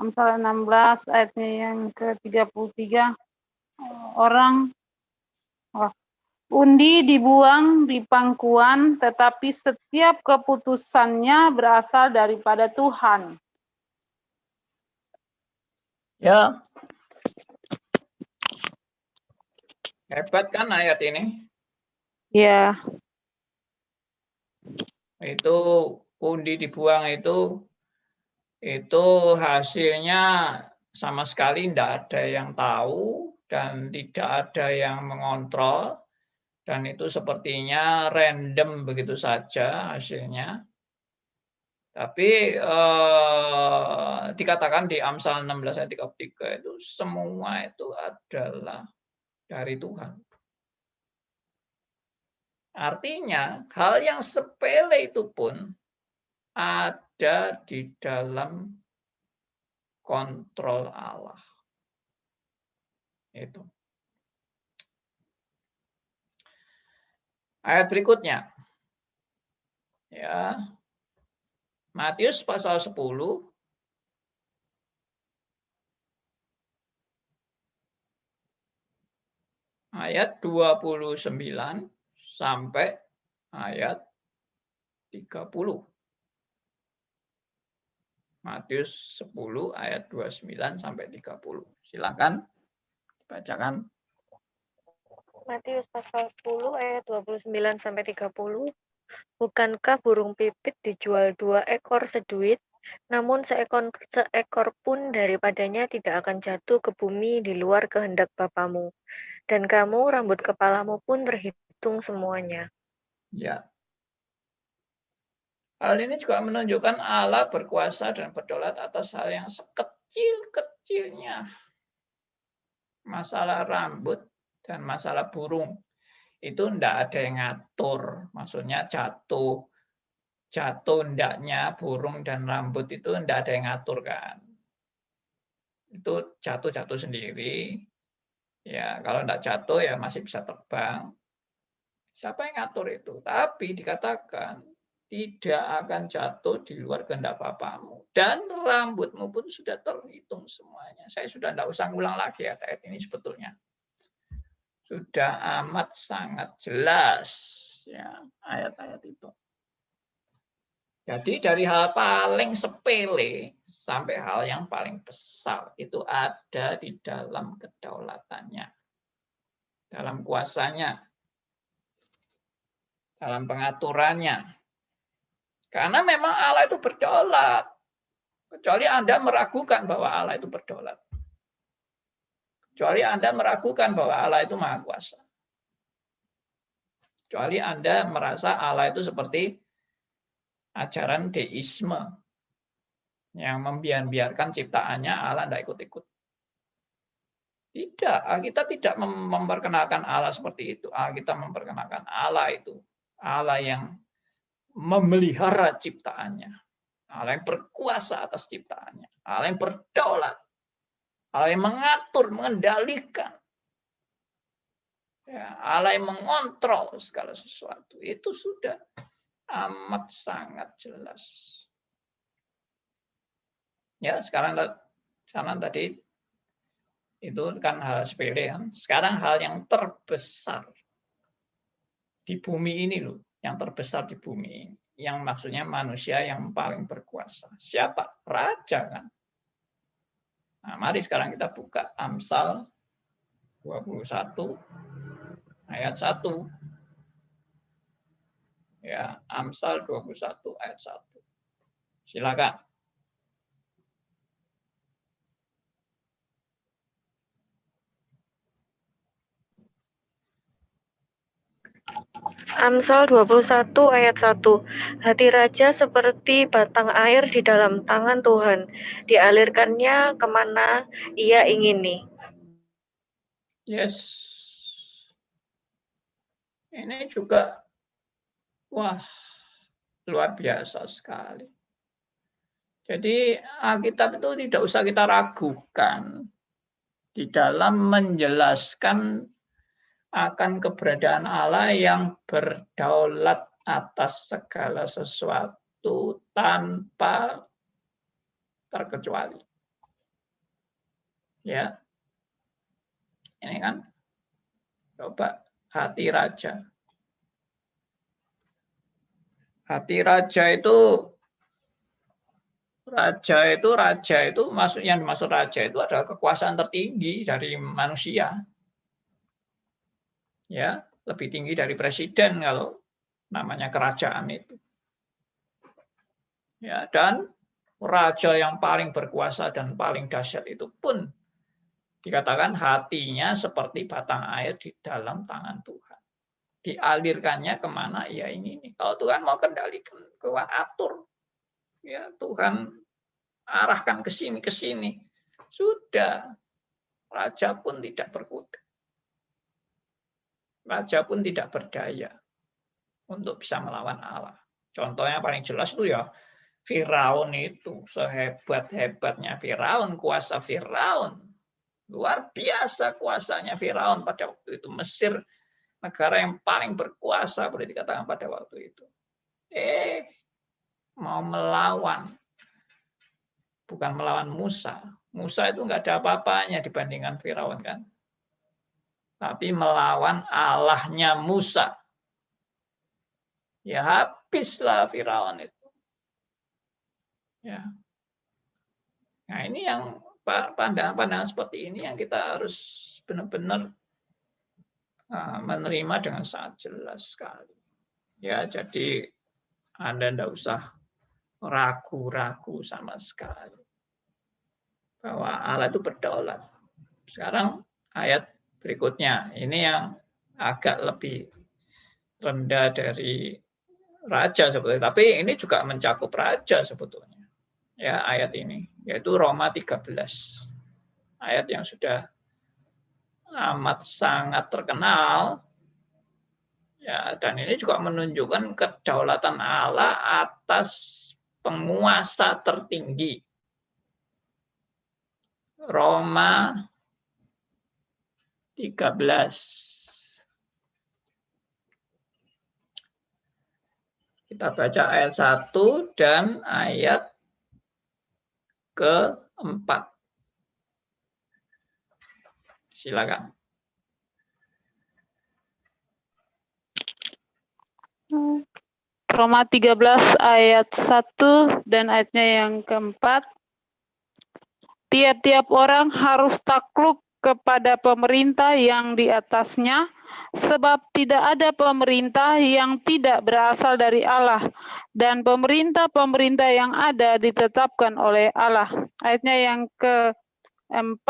Amsal 16 ayatnya yang ke-33. Undi dibuang di pangkuan, tetapi setiap keputusannya berasal daripada Tuhan. Ya. Hebat kan ayat ini? Ya, Itu undi dibuang itu hasilnya sama sekali tidak ada yang tahu dan tidak ada yang mengontrol, dan itu sepertinya random begitu saja hasilnya. Tapi dikatakan di Amsal 16 ayat 33 itu semua itu adalah dari Tuhan. Artinya hal yang sepele itu pun ada di dalam kontrol Allah. Itu. Ayat berikutnya. Ya. Matius pasal 10 ayat 29 sampai ayat 30. Matius 10 ayat 29 sampai 30. Silakan bacakan. Matius pasal 10 ayat 29 sampai 30. Bukankah burung pipit dijual 2 ekor seduit, namun seekor pun daripadanya tidak akan jatuh ke bumi di luar kehendak Bapamu. Dan kamu, rambut kepalamu pun terhitung semuanya. Ya. Hal ini juga menunjukkan Allah berkuasa dan berdaulat atas hal yang sekecil-kecilnya. Masalah rambut dan masalah burung. Itu tidak ada yang ngatur. Maksudnya jatuh ndaknya burung dan rambut itu tidak ada yang ngatur kan. Itu jatuh sendiri. Ya, kalau tidak jatuh ya masih bisa terbang. Siapa yang ngatur itu? Tapi dikatakan tidak akan jatuh di luar kehendak Bapamu. Dan rambutmu pun sudah terhitung semuanya. Saya sudah tidak usah ngulang lagi ya ayat ini sebetulnya. Sudah amat sangat jelas ya ayat-ayat itu. Jadi dari hal paling sepele sampai hal yang paling besar itu ada di dalam kedaulatannya, dalam kuasanya, dalam pengaturannya. Karena memang Allah itu berdaulat. Kecuali Anda meragukan bahwa Allah itu berdaulat. Kecuali Anda meragukan bahwa Allah itu maha kuasa. Kecuali Anda merasa Allah itu seperti ajaran deisme yang membiarkan ciptaannya Allah tidak ikut-ikut. Tidak, kita tidak memperkenalkan Allah seperti itu. Kita memperkenalkan Allah itu Allah yang memelihara ciptaannya, Allah yang berkuasa atas ciptaannya, Allah yang berdaulat, Allah yang mengatur, mengendalikan, ya, Allah yang mengontrol segala sesuatu. Itu sudah amat sangat jelas. Ya, sekarang tadi itu kan hal sepele kan. Sekarang hal yang terbesar di bumi ini loh, yang terbesar di bumi ini, yang maksudnya manusia yang paling berkuasa. Siapa? Raja kan. Nah, mari sekarang kita buka Amsal 21 ayat 1. Ya, Amsal 21 ayat 1. Silakan. Amsal 21 ayat 1. Hati raja seperti batang air di dalam tangan Tuhan. Dialirkannya kemana ia ingini. Yes. Ini juga, wah, luar biasa sekali. Jadi Alkitab itu tidak usah kita ragukan di dalam menjelaskan akan keberadaan Allah yang berdaulat atas segala sesuatu tanpa terkecuali. Ya. Ini kan coba hati raja. Hati raja itu yang dimaksud raja itu adalah kekuasaan tertinggi dari manusia. Ya, lebih tinggi dari presiden kalau namanya kerajaan itu. Ya, dan raja yang paling berkuasa dan paling dahsyat itu pun dikatakan hatinya seperti batang air di dalam tangan Tuhan. Dialirkannya kemana ia ingini. Kalau Tuhan mau kendalikan, Tuhan atur. Ya, Tuhan arahkan ke sini. Sudah. Raja pun tidak berkutik. Raja pun tidak berdaya untuk bisa melawan Allah. Contohnya paling jelas itu ya Firaun itu. Sehebat-hebatnya Firaun, kuasa Firaun. Luar biasa kuasanya Firaun pada waktu itu. Mesir, negara yang paling berkuasa boleh dikatakan pada waktu itu. Mau melawan. Bukan melawan Musa. Musa itu nggak ada apa-apanya dibandingkan Firaun kan. Tapi melawan Allahnya Musa. Ya habislah Firaun itu. Ya. Nah ini yang pandangan-pandangan seperti ini yang kita harus benar-benar menerima dengan sangat jelas sekali. Ya jadi Anda tidak usah ragu-ragu sama sekali bahwa Allah itu berdaulat. Sekarang ayat berikutnya, ini yang agak lebih rendah dari raja sebetulnya, tapi ini juga mencakup raja sebetulnya. Ya, ayat ini, yaitu Roma 13. Ayat yang sudah amat sangat terkenal. Ya, dan ini juga menunjukkan kedaulatan Allah atas penguasa tertinggi. Roma 13. Kita baca ayat 1 dan ayat ke-4. Silakan. Roma 13 ayat 1 dan ayatnya yang ke-4. Tiap-tiap orang harus takluk kepada pemerintah yang di atasnya, sebab tidak ada pemerintah yang tidak berasal dari Allah, dan pemerintah-pemerintah yang ada ditetapkan oleh Allah. Ayatnya yang ke-4.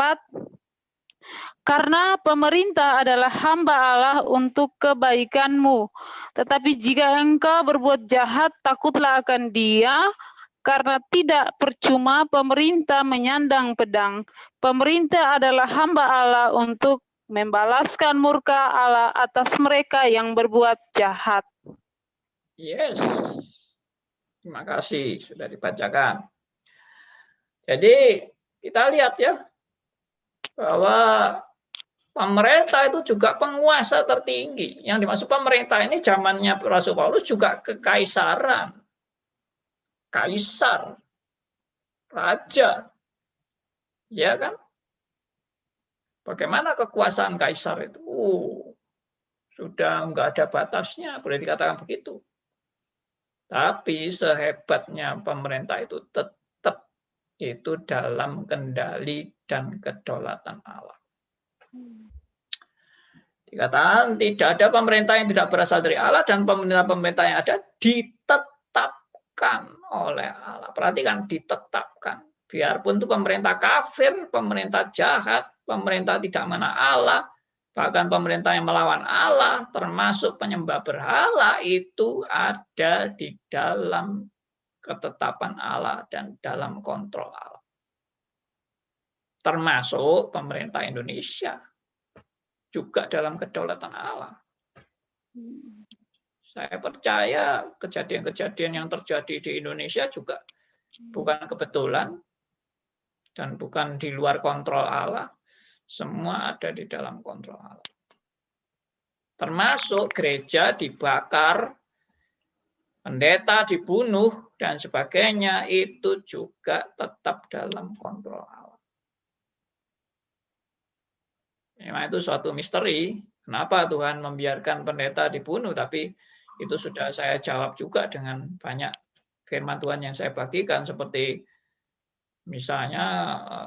Karena pemerintah adalah hamba Allah untuk kebaikanmu. Tetapi jika engkau berbuat jahat, takutlah akan Dia, karena tidak percuma pemerintah menyandang pedang. Pemerintah adalah hamba Allah untuk membalaskan murka Allah atas mereka yang berbuat jahat. Yes. Terima kasih sudah dibacakan. Jadi kita lihat ya bahwa pemerintah itu juga penguasa tertinggi. Yang dimaksud pemerintah ini zamannya Rasul Paulus juga kekaisaran. Kaisar, raja, ya kan? Bagaimana kekuasaan kaisar itu? Sudah nggak ada batasnya, boleh dikatakan begitu. Tapi sehebatnya pemerintah itu tetap itu dalam kendali dan kedaulatan Allah. Dikatakan tidak ada pemerintah yang tidak berasal dari Allah dan pemerintah-pemerintah yang ada ditetapkan oleh Allah. Perhatikan, ditetapkan. Biarpun itu pemerintah kafir, pemerintah jahat, pemerintah tidak mengenal Allah, Bahkan pemerintah yang melawan Allah, termasuk penyembah berhala, itu ada di dalam ketetapan Allah dan dalam kontrol Allah. Termasuk pemerintah Indonesia, juga dalam kedaulatan Allah. Saya percaya kejadian-kejadian yang terjadi di Indonesia juga bukan kebetulan dan bukan di luar kontrol Allah. Semua ada di dalam kontrol Allah. Termasuk gereja dibakar, pendeta dibunuh, dan sebagainya, itu juga tetap dalam kontrol Allah. Memang itu suatu misteri. Kenapa Tuhan membiarkan pendeta dibunuh? Tapi itu sudah saya jawab juga dengan banyak firman Tuhan yang saya bagikan, seperti misalnya,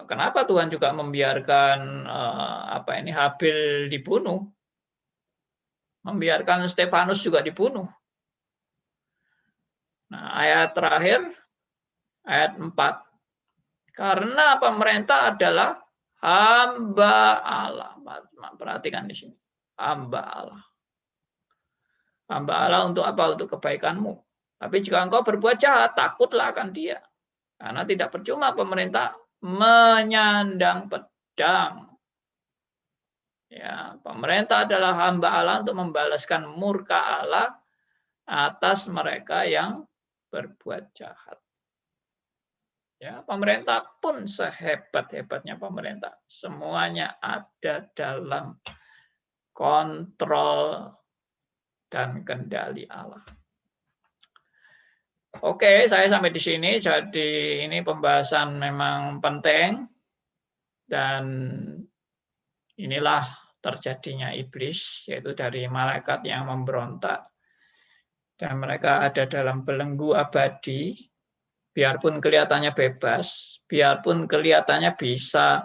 kenapa Tuhan juga membiarkan Habil dibunuh, membiarkan Stefanus juga dibunuh. Nah, ayat terakhir, ayat 4. Karena pemerintah adalah hamba Allah. Perhatikan di sini, hamba Allah. Hamba Allah untuk apa? Untuk kebaikanmu. Tapi jika engkau berbuat jahat, takutlah akan Dia. Karena tidak percuma pemerintah menyandang pedang. Ya, pemerintah adalah hamba Allah untuk membalaskan murka Allah atas mereka yang berbuat jahat. Ya, pemerintah pun sehebat-hebatnya pemerintah, semuanya ada dalam kontrol dan kendali Allah. Oke, saya sampai di sini. Jadi ini pembahasan memang penting, dan inilah terjadinya iblis, yaitu dari malaikat yang memberontak, dan mereka ada dalam belenggu abadi. Biarpun kelihatannya bebas, biarpun kelihatannya bisa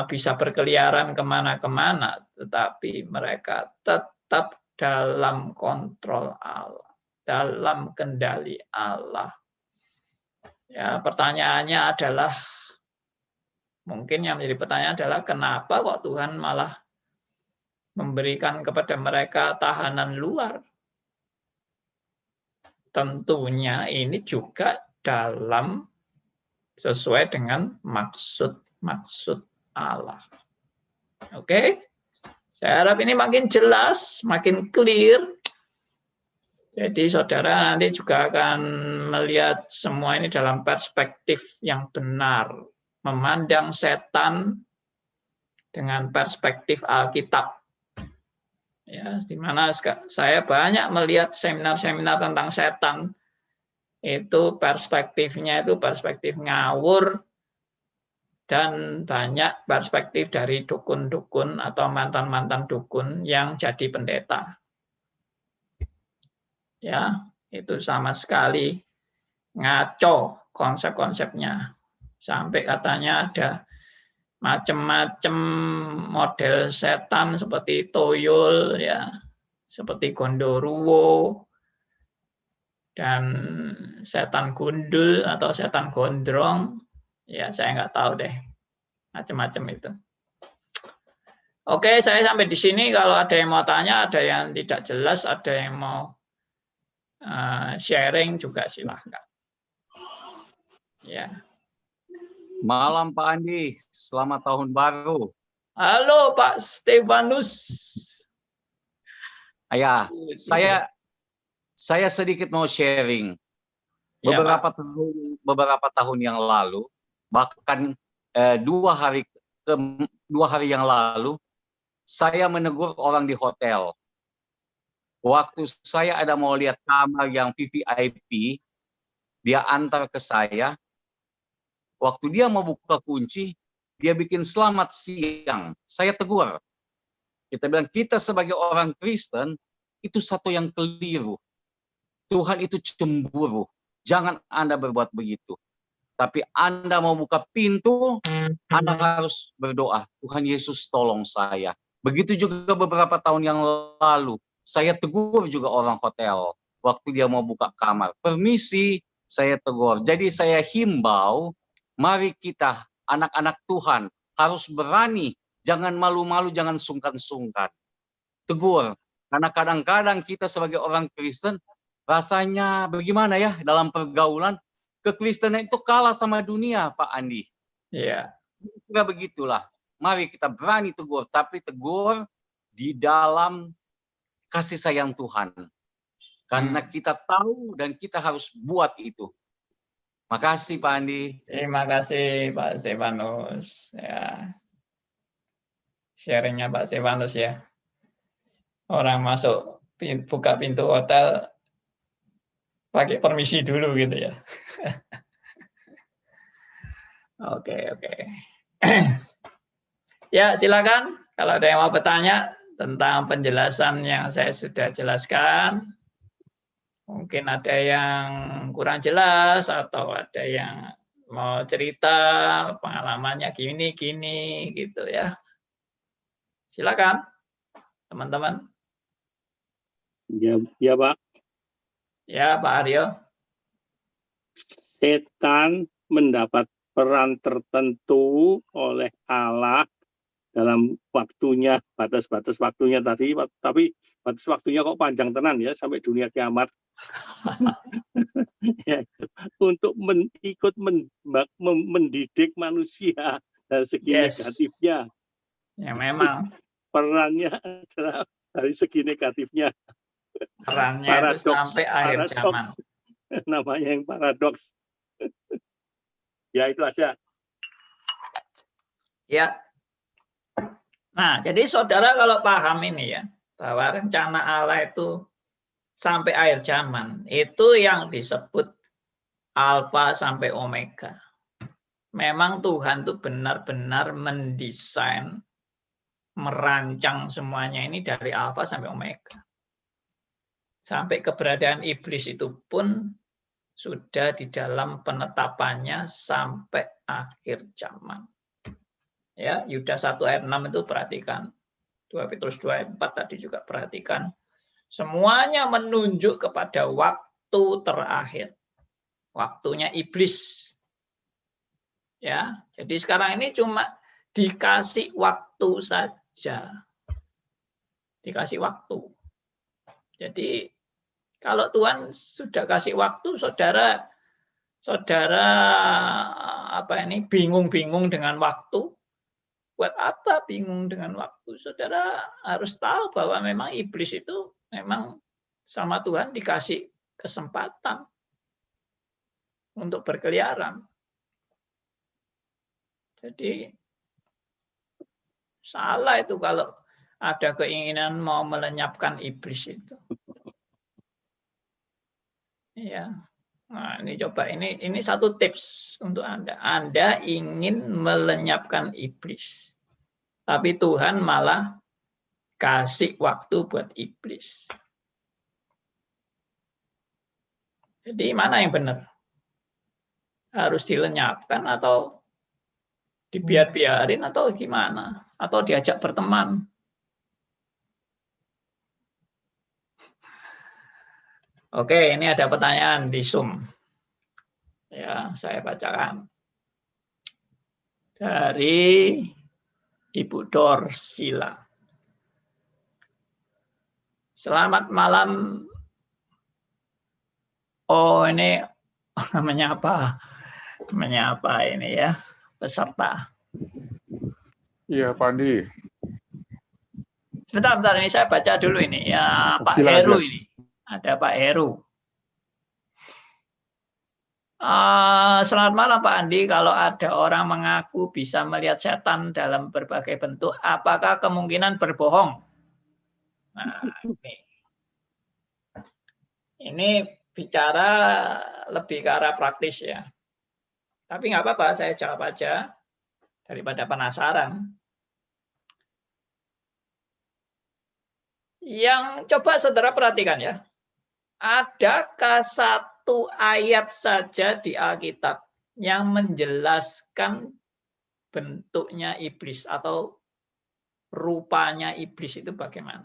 bisa berkeliaran kemana-kemana, tetapi mereka tetap dalam kontrol Allah, dalam kendali Allah. Ya, pertanyaannya adalah, mungkin yang menjadi pertanyaan adalah, kenapa kok Tuhan malah memberikan kepada mereka tahanan luar? Tentunya ini juga dalam sesuai dengan maksud Allah. Oke? Saya harap ini makin jelas, makin clear. Jadi saudara nanti juga akan melihat semua ini dalam perspektif yang benar. Memandang setan dengan perspektif Alkitab. Ya, di mana saya banyak melihat seminar-seminar tentang setan. Itu perspektifnya itu perspektif ngawur, dan banyak perspektif dari dukun-dukun atau mantan-mantan dukun yang jadi pendeta. Ya, itu sama sekali ngaco konsep-konsepnya. Sampai katanya ada macam-macam model setan seperti toyol, ya, seperti gondoruo, dan setan gundul atau setan gondrong. Ya, saya nggak tahu deh, macam-macam itu. Oke, saya sampai di sini. Kalau ada yang mau tanya, ada yang tidak jelas, ada yang mau sharing juga silahkan. Ya. Malam Pak Andi, selamat tahun baru. Halo Pak Stefanus. Ya, saya sedikit mau sharing. Beberapa tahun yang lalu, bahkan 2 hari yang lalu, saya menegur orang di hotel. Waktu saya ada mau lihat kamar yang VVIP, dia antar ke saya. Waktu dia mau buka kunci, dia bikin selamat siang. Saya tegur. Kita bilang, kita sebagai orang Kristen, itu satu yang keliru. Tuhan itu cemburu. Jangan Anda berbuat begitu. Tapi Anda mau buka pintu, Anda harus berdoa. Tuhan Yesus tolong saya. Begitu juga beberapa tahun yang lalu, saya tegur juga orang hotel. Waktu dia mau buka kamar. Permisi, saya tegur. Jadi saya himbau, mari kita anak-anak Tuhan harus berani Jangan malu-malu, jangan sungkan-sungkan. Tegur. Karena kadang-kadang kita sebagai orang Kristen rasanya bagaimana ya dalam pergaulan, kekristenan itu kalah sama dunia, Pak Andi. Iya. Kira begitulah. Mari kita berani tegur, tapi tegur di dalam kasih sayang Tuhan. Karena kita tahu dan kita harus buat itu. Makasih Pak Andi. Terima kasih Pak Stefanus. Ya. Sharingnya Pak Stefanus ya. Orang masuk buka pintu hotel pakai permisi dulu gitu ya. Oke. Ya, silakan kalau ada yang mau bertanya tentang penjelasan yang saya sudah jelaskan. Mungkin ada yang kurang jelas atau ada yang mau cerita pengalamannya gini gitu ya. Silakan teman-teman. Ya Pak. Ya Pak Aryo. Setan mendapat peran tertentu oleh Allah dalam waktunya, batas waktunya tadi, tapi batas waktunya kok panjang tenan ya, sampai dunia kiamat. Ya, untuk ikut mendidik manusia dari segi negatifnya. Ya memang. Perannya adalah dari segi negatifnya. Perannya itu sampai akhir zaman. Namanya yang paradoks. Ya itu aja. Ya. Nah, jadi saudara kalau paham ini ya, bahwa rencana Allah itu sampai akhir zaman, itu yang disebut alfa sampai omega. Memang Tuhan itu benar-benar mendesain, merancang semuanya ini dari alfa sampai omega. Sampai keberadaan iblis itu pun sudah di dalam penetapannya sampai akhir zaman. Ya, Yudas 1 ayat 6 itu perhatikan. 2 Petrus 2 ayat 4 tadi juga perhatikan. Semuanya menunjuk kepada waktu terakhir. Waktunya iblis. Ya, jadi sekarang ini cuma dikasih waktu saja. Dikasih waktu. Jadi kalau Tuhan sudah kasih waktu, saudara bingung-bingung dengan waktu. Buat apa bingung dengan waktu? Saudara harus tahu bahwa memang iblis itu memang sama Tuhan dikasih kesempatan untuk berkeliaran. Jadi salah itu kalau ada keinginan mau melenyapkan iblis itu. Ya. Nah, ini coba ini satu tips untuk Anda. Anda ingin melenyapkan iblis. Tapi Tuhan malah kasih waktu buat iblis. Jadi mana yang benar? Harus dilenyapkan atau dibiarin atau gimana? Atau diajak berteman? Oke, ini ada pertanyaan di Zoom. Ya, saya bacakan. Dari Ibu Dorsila. Selamat malam. Oh, ini namanya apa? Namanya apa ini ya? Peserta. Iya, Pak Andi. Sebentar, ini saya baca dulu ini. Ya, Pak Silakan. Heru ini. Ada Pak Heru. Selamat malam Pak Andi. Kalau ada orang mengaku bisa melihat setan dalam berbagai bentuk, apakah kemungkinan berbohong? Nah, ini bicara lebih ke arah praktis ya. Tapi nggak apa-apa, saya jawab aja daripada penasaran. Yang coba saudara perhatikan ya. Adakah satu ayat saja di Alkitab yang menjelaskan bentuknya iblis atau rupanya iblis itu bagaimana?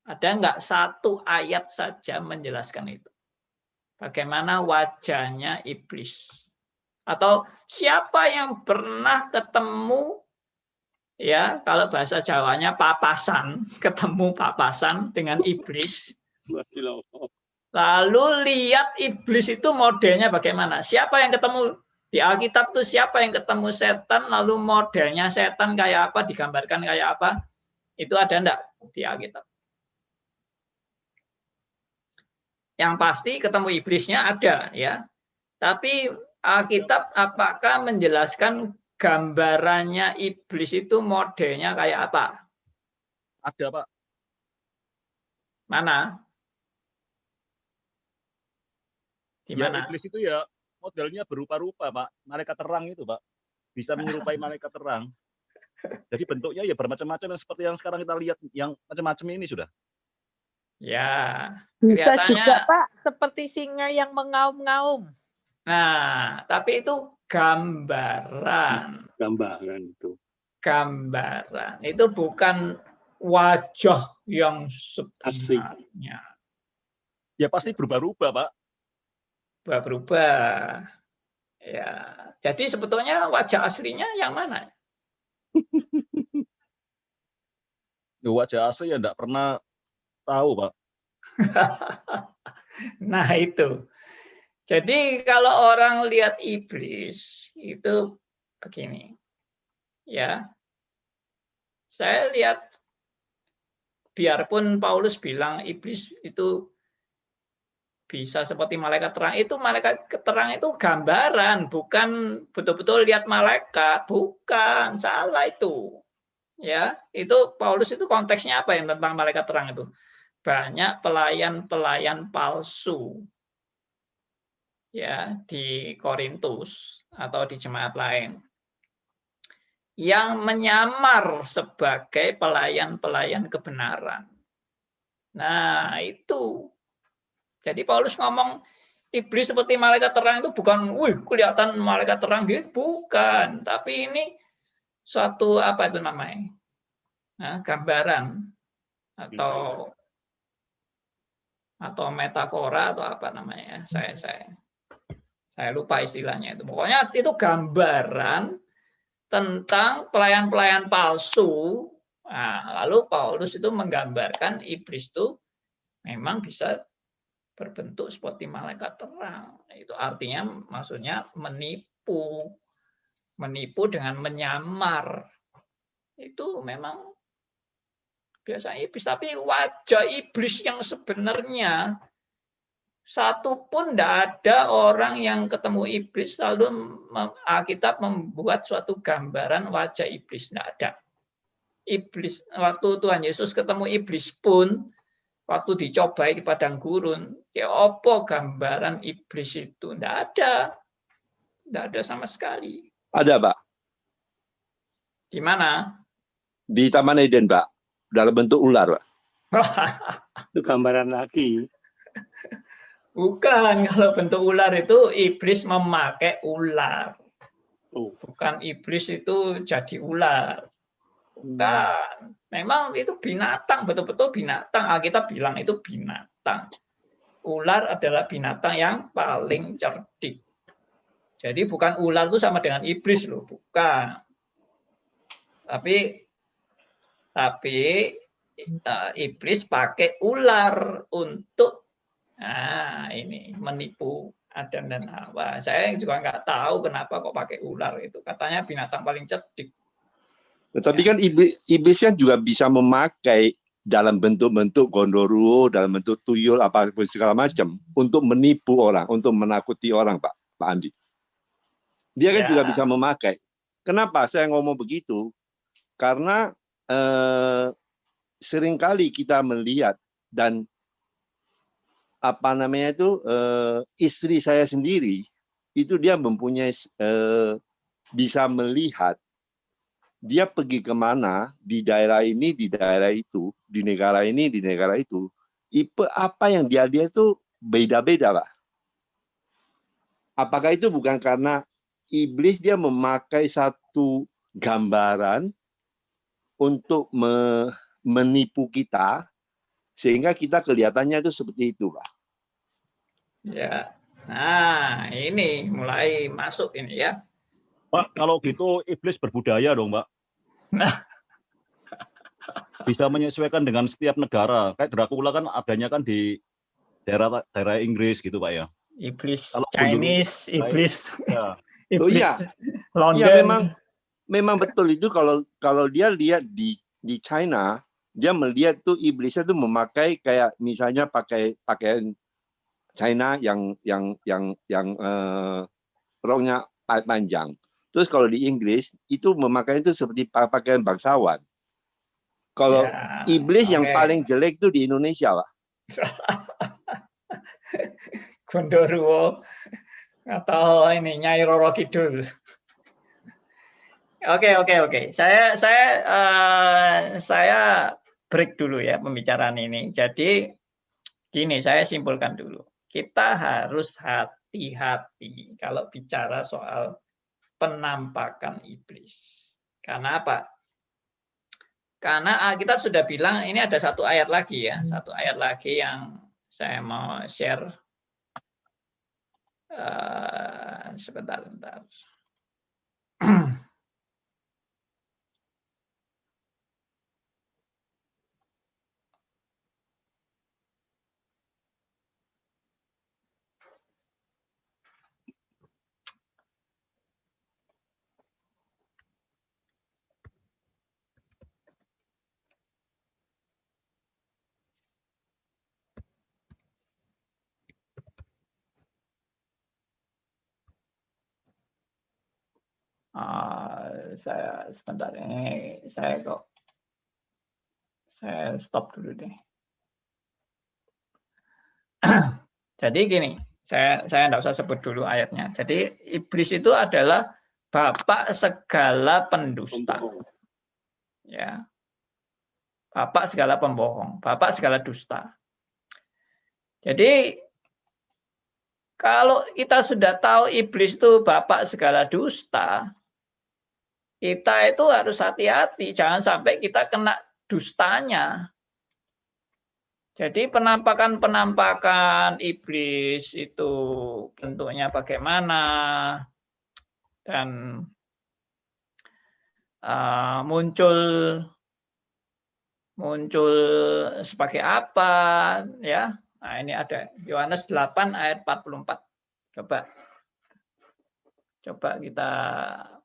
Ada nggak satu ayat saja menjelaskan itu? Bagaimana wajahnya iblis? Atau siapa yang pernah ketemu Ya, kalau bahasa Jawanya papasan, ketemu papasan dengan iblis. Lalu lihat iblis itu modelnya bagaimana. Siapa yang ketemu di Alkitab itu, siapa yang ketemu setan, lalu modelnya setan kayak apa, digambarkan kayak apa, itu ada enggak di Alkitab? Yang pasti ketemu iblisnya ada, ya. Tapi Alkitab apakah menjelaskan gambarannya iblis itu modelnya kayak apa? Ada, Pak. Mana? Di Ya, mana? iblis itu ya modelnya berupa-rupa, Pak. Malaikat terang itu, Pak. Bisa menyerupai malaikat terang. Jadi bentuknya ya bermacam-macam seperti yang sekarang kita lihat, yang macam-macam ini sudah. Ya, Bisa kelihatannya. juga, Pak, seperti singa yang mengaum-ngaum. Nah, tapi itu gambaran. Gambaran itu. Gambaran. Itu bukan wajah yang sebenarnya. Ya pasti berubah-ubah, Pak. Berubah. Ya, jadi sebetulnya wajah aslinya yang mana? Wajah asli ya enggak pernah tahu, Pak. Nah, itu. Jadi kalau orang lihat iblis itu begini. Ya. Saya lihat biarpun Paulus bilang iblis itu bisa seperti malaikat terang, itu malaikat terang itu gambaran, bukan betul-betul lihat malaikat, bukan, salah itu. Ya, itu Paulus itu konteksnya apa yang tentang malaikat terang itu? Banyak pelayan-pelayan palsu. Ya, di Korintus atau di jemaat lain yang menyamar sebagai pelayan-pelayan kebenaran. Nah, itu. Jadi Paulus ngomong iblis seperti malaikat terang itu bukan, wih, kelihatan malaikat terang gitu, bukan. Tapi ini suatu apa itu namanya? Nah, gambaran atau metafora atau apa namanya? Saya lupa istilahnya itu. Pokoknya itu gambaran tentang pelayan-pelayan palsu. Nah, lalu Paulus itu menggambarkan iblis itu memang bisa berbentuk seperti malaikat terang. Itu artinya maksudnya menipu. Menipu dengan menyamar. Itu memang biasa iblis. Tapi wajah iblis yang sebenarnya satu pun tidak ada orang yang ketemu iblis lalu Alkitab membuat suatu gambaran wajah iblis. Tidak ada. Iblis, waktu Tuhan Yesus ketemu iblis pun, waktu dicobai di padang gurun, ya apa gambaran iblis itu? Tidak ada. Tidak ada sama sekali. Ada, Pak. Di mana? Di Taman Eden, Pak. Dalam bentuk ular, Pak. Itu gambaran lagi. Bukan, kalau bentuk ular itu iblis memakai ular. Bukan iblis itu jadi ular. Bukan. Memang itu binatang, betul-betul binatang. Alkitab bilang itu binatang. Ular adalah binatang yang paling cerdik. Jadi bukan ular itu sama dengan iblis loh, bukan. Tapi iblis pakai ular untuk ini menipu Adam dan Hawa. Saya juga nggak tahu kenapa kok pakai ular itu. Katanya binatang paling cerdik. Tapi kan iblis kan juga bisa memakai dalam bentuk-bentuk gondoruo, dalam bentuk tuyul, apapun segala macam untuk menipu orang, untuk menakuti orang, Pak Andi. Dia kan juga bisa memakai. Kenapa saya ngomong begitu? Karena seringkali kita melihat dan apa namanya itu istri saya sendiri itu dia mempunyai bisa melihat dia pergi kemana di daerah ini, di daerah itu, di negara ini, di negara itu, apa yang dia itu beda-beda, Pak. Apakah itu bukan karena iblis dia memakai satu gambaran untuk menipu kita, sehingga kita kelihatannya itu seperti itu, Pak. Ya, nah ini mulai masuk ini ya. Pak, kalau gitu iblis berbudaya dong, Pak. Nah, bisa menyesuaikan dengan setiap negara. Kayak Dracula kan adanya kan di daerah Inggris gitu Pak ya. Iblis Kalau Chinese, iblis ya. Oh iblis iya, London. ya memang betul itu kalau dia lihat di China, dia melihat tuh iblisnya tuh memakai kayak misalnya pakai pakaian China yang roknya panjang. Terus kalau di Inggris itu memakai itu seperti pakaian bangsawan. Kalau Ya, iblis yang oke. paling jelek itu di Indonesia lah. Gondoruo atau ini Nyai Roro Kidul. Oke. Saya break dulu ya pembicaraan ini. Jadi gini, saya simpulkan dulu. Kita harus hati-hati kalau bicara soal penampakan iblis. Karena apa? Karena Alkitab sudah bilang, ini ada satu ayat lagi ya, satu ayat lagi yang saya mau share. Sebentar. Saya sebentar ini saya stop dulu deh. Jadi gini, saya enggak usah sebut dulu ayatnya. Jadi iblis itu adalah bapak segala pendusta. Ya. Bapak segala pembohong, bapak segala dusta. Jadi kalau kita sudah tahu iblis itu bapak segala dusta, kita itu harus hati-hati, jangan sampai kita kena dustanya. Jadi penampakan iblis itu bentuknya bagaimana dan muncul sebagai apa ya. Nah, ini ada Yohanes 8 ayat 44. Coba kita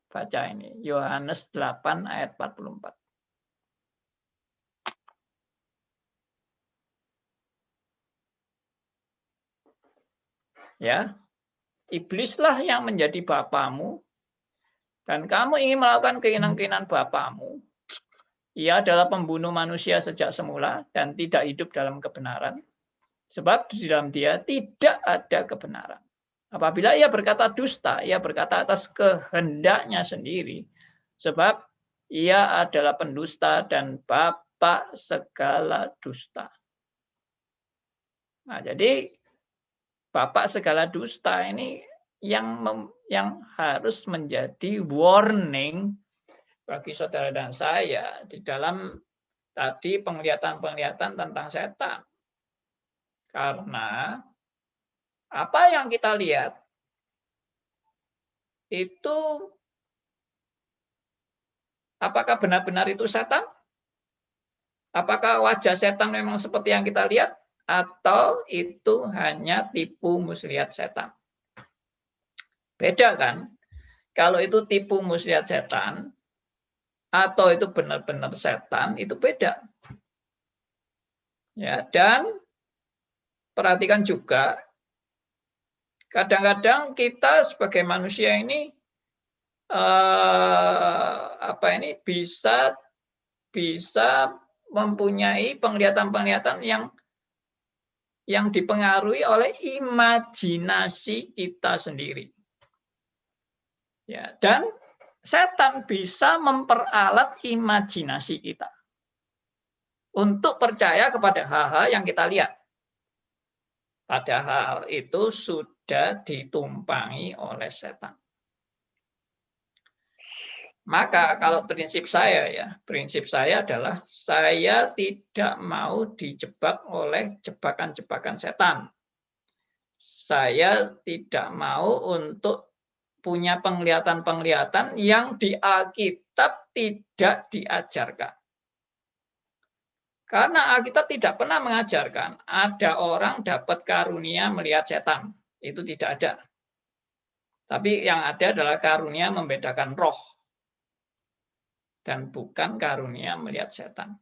baca ini. Yohanes 8 ayat 44. Ya. Iblislah yang menjadi bapamu dan kamu ingin melakukan keinginan-keinginan bapamu. Ia adalah pembunuh manusia sejak semula dan tidak hidup dalam kebenaran. Sebab di dalam dia tidak ada kebenaran. Apabila ia berkata dusta, ia berkata atas kehendaknya sendiri. Sebab ia adalah pendusta dan bapa segala dusta. Nah, jadi bapak segala dusta ini yang harus menjadi warning bagi saudara dan saya di dalam tadi penglihatan-penglihatan tentang setan. Karena apa yang kita lihat itu apakah benar-benar itu setan? Apakah wajah setan memang seperti yang kita lihat? Atau itu hanya tipu muslihat setan? Beda kan? Kalau itu tipu muslihat setan, atau itu benar-benar setan, itu beda. Ya, dan perhatikan juga, kadang-kadang kita sebagai manusia ini bisa mempunyai penglihatan-penglihatan yang dipengaruhi oleh imajinasi kita sendiri. Ya, dan setan bisa memperalat imajinasi kita untuk percaya kepada hal-hal yang kita lihat. Padahal itu sudah ditumpangi oleh setan. Maka kalau prinsip saya adalah saya tidak mau dijebak oleh jebakan-jebakan setan. Saya tidak mau untuk punya penglihatan-penglihatan yang di Alkitab tidak diajarkan. Karena Alkitab tidak pernah mengajarkan ada orang dapat karunia melihat setan. Itu tidak ada. Tapi yang ada adalah karunia membedakan roh. Dan bukan karunia melihat setan.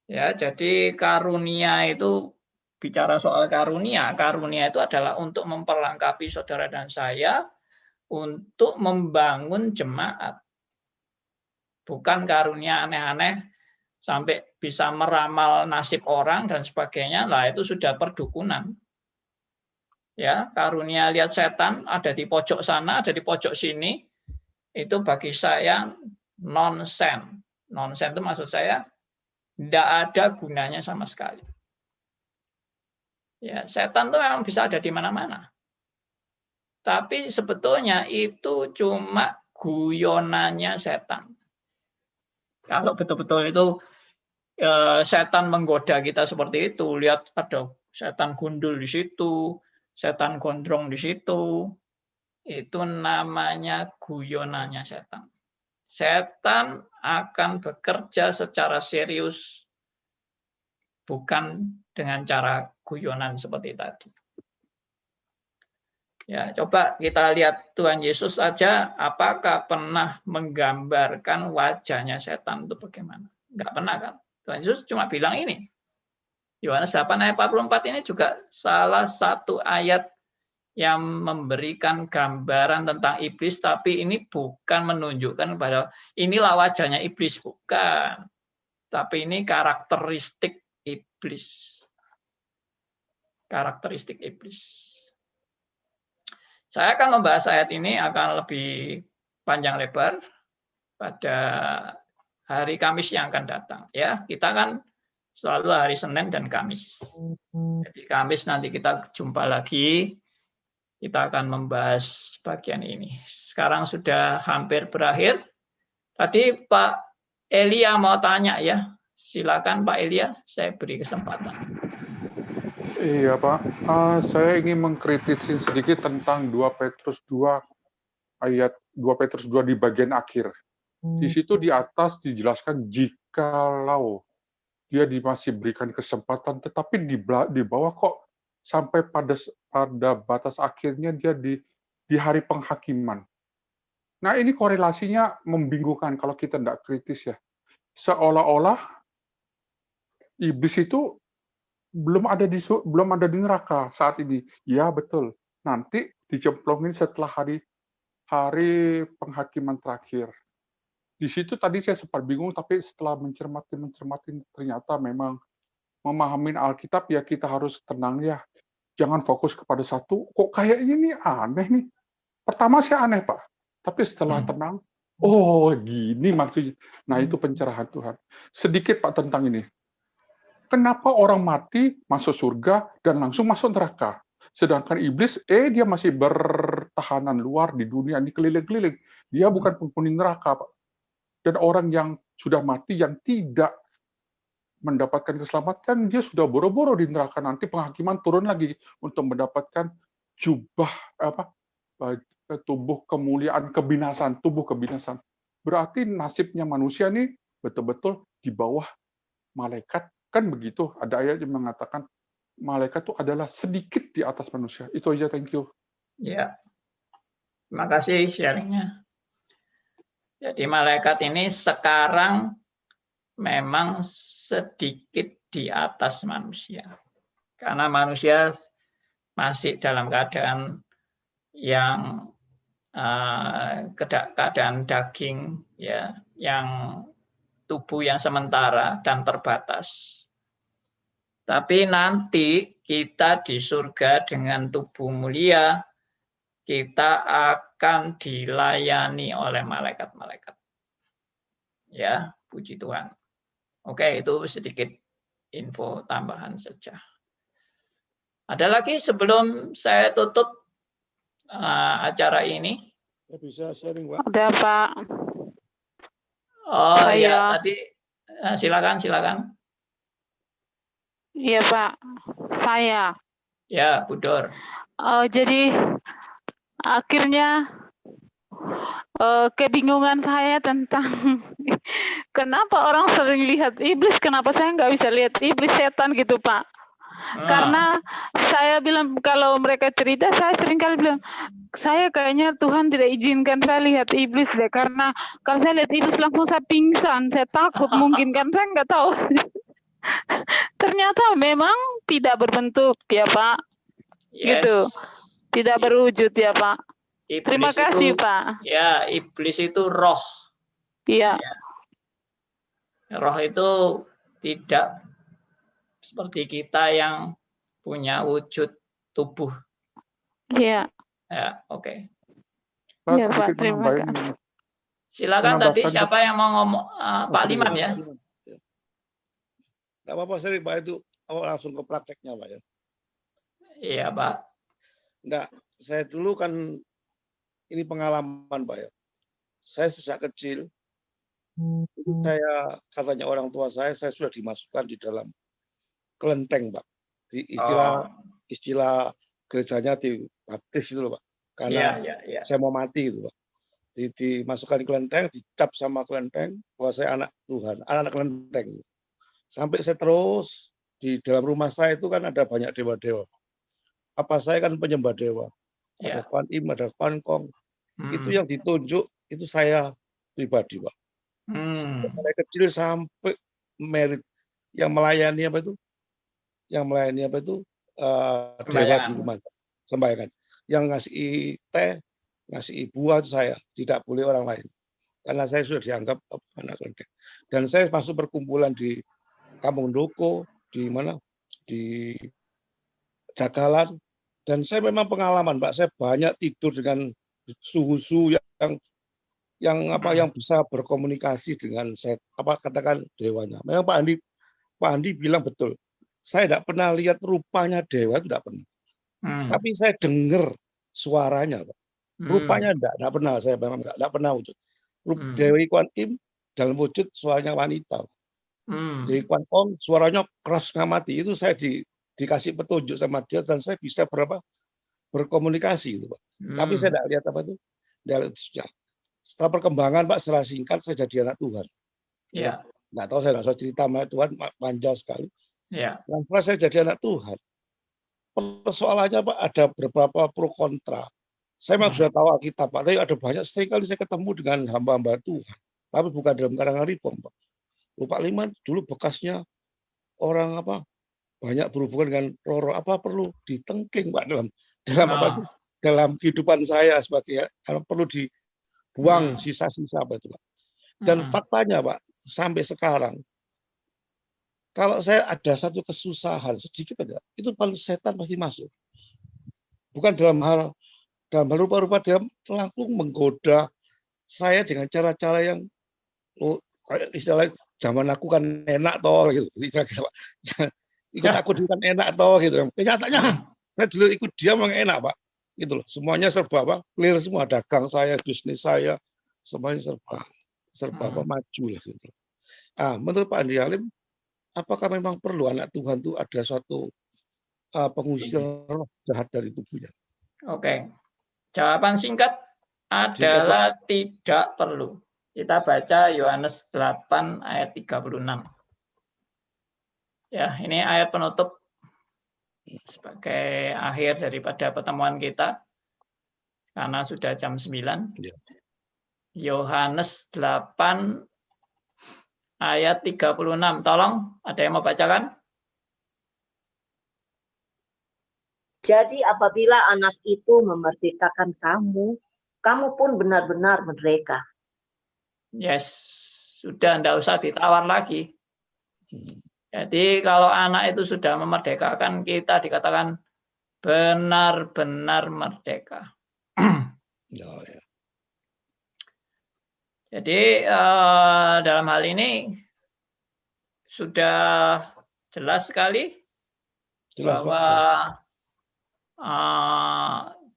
Ya, jadi karunia itu, bicara soal karunia itu adalah untuk memperlengkapi saudara dan saya untuk membangun jemaat. Bukan karunia aneh-aneh sampai bisa meramal nasib orang dan sebagainya, lah itu sudah perdukunan. Ya, karunia lihat setan ada di pojok sana, ada di pojok sini, itu bagi saya nonsen. Nonsen itu maksud saya tidak ada gunanya sama sekali. Ya, setan itu memang bisa ada di mana-mana. Tapi sebetulnya itu cuma guyonannya setan. Kalau betul-betul itu setan menggoda kita seperti itu, lihat ada setan gundul di situ, setan gondrong di situ, itu namanya guyonannya setan. Setan akan bekerja secara serius, bukan dengan cara guyonan seperti tadi. Ya, coba kita lihat Tuhan Yesus saja, apakah pernah menggambarkan wajahnya setan itu bagaimana? Enggak pernah kan? Tuhan Yesus cuma bilang ini. Yohanes 8 ayat 44 ini juga salah satu ayat yang memberikan gambaran tentang iblis, tapi ini bukan menunjukkan pada inilah wajahnya iblis, bukan. Tapi ini karakteristik iblis. Karakteristik iblis. Saya akan membahas ayat ini akan lebih panjang lebar pada hari Kamis yang akan datang. Ya, kita kan selalu hari Senin dan Kamis. Jadi Kamis nanti kita jumpa lagi. Kita akan membahas bagian ini. Sekarang sudah hampir berakhir. Tadi Pak Elia mau tanya ya. Silakan Pak Elia, saya beri kesempatan. Iya Pak, saya ingin mengkritisi sedikit tentang 2 Petrus 2 ayat 2 Petrus 2 di bagian akhir. Di situ di atas dijelaskan jikalau dia masih berikan kesempatan, tetapi di bawah kok sampai pada batas akhirnya dia di hari penghakiman. Nah ini korelasinya membingungkan kalau kita tidak kritis ya. Seolah-olah iblis itu belum ada di neraka saat ini. Ya betul. Nanti dicemplungin setelah hari penghakiman terakhir. Di situ tadi saya sempat bingung, tapi setelah mencermati ternyata memang memahami Alkitab ya kita harus tenang ya. Jangan fokus kepada satu. Kok kayaknya ini aneh nih. Pertama saya aneh Pak, tapi setelah tenang, oh gini maksudnya. Nah itu pencerahan Tuhan. Sedikit Pak tentang ini. Kenapa orang mati masuk surga dan langsung masuk neraka? Sedangkan iblis, dia masih bertahanan luar di dunia, di keliling-keliling. Dia bukan penghuni neraka, Pak. Dan orang yang sudah mati, yang tidak mendapatkan keselamatan, dia sudah boro-boro di neraka. Nanti penghakiman turun lagi untuk mendapatkan jubah, tubuh kemuliaan, tubuh kebinasan. Berarti nasibnya manusia ini betul-betul di bawah malaikat. Kan begitu, ada ayat yang mengatakan malaikat itu adalah sedikit di atas manusia. Itu aja, thank you. Ya, terima kasih sharingnya. Jadi malaikat ini sekarang memang sedikit di atas manusia. Karena manusia masih dalam keadaan yang keadaan daging, ya, yang tubuh yang sementara dan terbatas. Tapi nanti kita di surga dengan tubuh mulia, kita akan dilayani oleh malaikat-malaikat. Ya, puji Tuhan. Oke, itu sedikit info tambahan saja. Ada lagi sebelum saya tutup acara ini? Bisa sharing, Pak. Ada, Pak. Oh ya, tadi silakan. Iya, Pak. Saya. Ya, Bu Dor. Jadi akhirnya kebingungan saya tentang kenapa orang sering lihat iblis, kenapa saya nggak bisa lihat iblis, setan gitu Pak? Karena saya bilang kalau mereka cerita, saya sering kali bilang, saya kayaknya Tuhan tidak izinkan saya lihat iblis deh, karena kalau saya lihat iblis langsung saya pingsan, saya takut mungkin, kan saya nggak tahu. Ternyata memang tidak berbentuk ya Pak, gitu, tidak berwujud ya Pak. Iblis Terima kasih itu, Pak. Ya, iblis itu roh. Iya. Roh itu tidak seperti kita yang punya wujud tubuh. Iya. Ya, oke. Iya Pak, terima kasih. Silakan tadi siapa yang mau ngomong, Pak Liman ya? Nggak apa-apa sering Pak, itu langsung ke prakteknya Pak ya. Iya Pak. Enggak, saya dulu kan ini pengalaman Pak ya. Saya sejak kecil, saya katanya orang tua saya sudah dimasukkan di dalam kelenteng Pak. Di istilah gerejanya dibaptis itu loh Pak. Karena saya mau mati gitu Pak. Dimasukkan di kelenteng, dicap sama kelenteng bahwa saya anak Tuhan, anak kelenteng. Sampai saya terus di dalam rumah saya itu kan ada banyak dewa-dewa. Apa saya kan penyembah dewa. Ada Kuan Im, ada Kuan Kong. Itu yang ditunjuk itu saya pribadi Pak. Dari kecil sampai merit yang melayani apa itu? Yang melayani apa itu? Dewa di rumah sembayangan. Yang ngasih teh, ngasih buah itu saya, tidak boleh orang lain. Karena saya sudah dianggap anak kelenteng. Dan saya masuk perkumpulan di Kampung Doko, di mana? Di Jagalan. Dan saya memang pengalaman, Pak. Saya banyak tidur dengan suhu yang bisa berkomunikasi dengan saya, katakan dewanya. Memang Pak Andi bilang betul. Saya tidak pernah lihat rupanya dewa, itu tidak pernah. Tapi saya dengar suaranya, Pak. Rupanya tidak pernah, saya memang tidak pernah wujud. Dewi Kuan Im dalam wujud suaranya wanita. Dewi Kuan Ong suaranya keras ngamati. Itu saya dikasih petunjuk sama dia dan saya bisa berkomunikasi itu Pak. Tapi saya tidak lihat apa itu. Setelah perkembangan Pak, setelah singkat saya jadi anak Tuhan. Ya. Nggak tahu, saya nggak usah cerita sama Tuhan, panjang sekali. Ya. Dan setelah saya jadi anak Tuhan, persoalannya Pak ada beberapa pro kontra. Saya memang sudah tahu Alkitab Pak, tapi ada banyak sekali saya ketemu dengan hamba-hamba Tuhan. Tapi bukan dalam karangan reform Pak. Pak Liman dulu bekasnya orang banyak berhubungan dengan roh-roh, perlu ditengking Pak dalam kehidupan saya sebagai perlu dibuang sisa-sisa apa itu Pak. Dan faktanya Pak, sampai sekarang kalau saya ada satu kesusahan sedikit aja, itu paling setan pasti masuk. Bukan dalam hal rupa-rupa dia langsung menggoda saya dengan cara-cara yang istilahnya zaman aku kan enak toh gitu. Ikut aku dulu kan enak toh gitu. Kenyataannya saya dulu ikut dia memang enak Pak. Gitu loh. Semuanya serba clear semua, dagang saya, bisnis saya, semuanya serba maju lah gitu. Menurut Pak Andi Halim, apakah memang perlu anak Tuhan itu ada suatu pengusir roh jahat dari tubuhnya? Oke. Jawaban singkat adalah tidak perlu. Kita baca Yohanes 8 ayat 36. Ya, ini ayat penutup sebagai akhir daripada pertemuan kita. Karena sudah jam 9. Yohanes 8 ayat 36. Tolong, ada yang mau bacakan? Jadi apabila anak itu memerdekakan kamu, kamu pun benar-benar merdeka. Yes, sudah tidak usah ditawar lagi. Jadi kalau anak itu sudah memerdekakan kita, dikatakan benar-benar merdeka. Jadi dalam hal ini sudah jelas sekali bahwa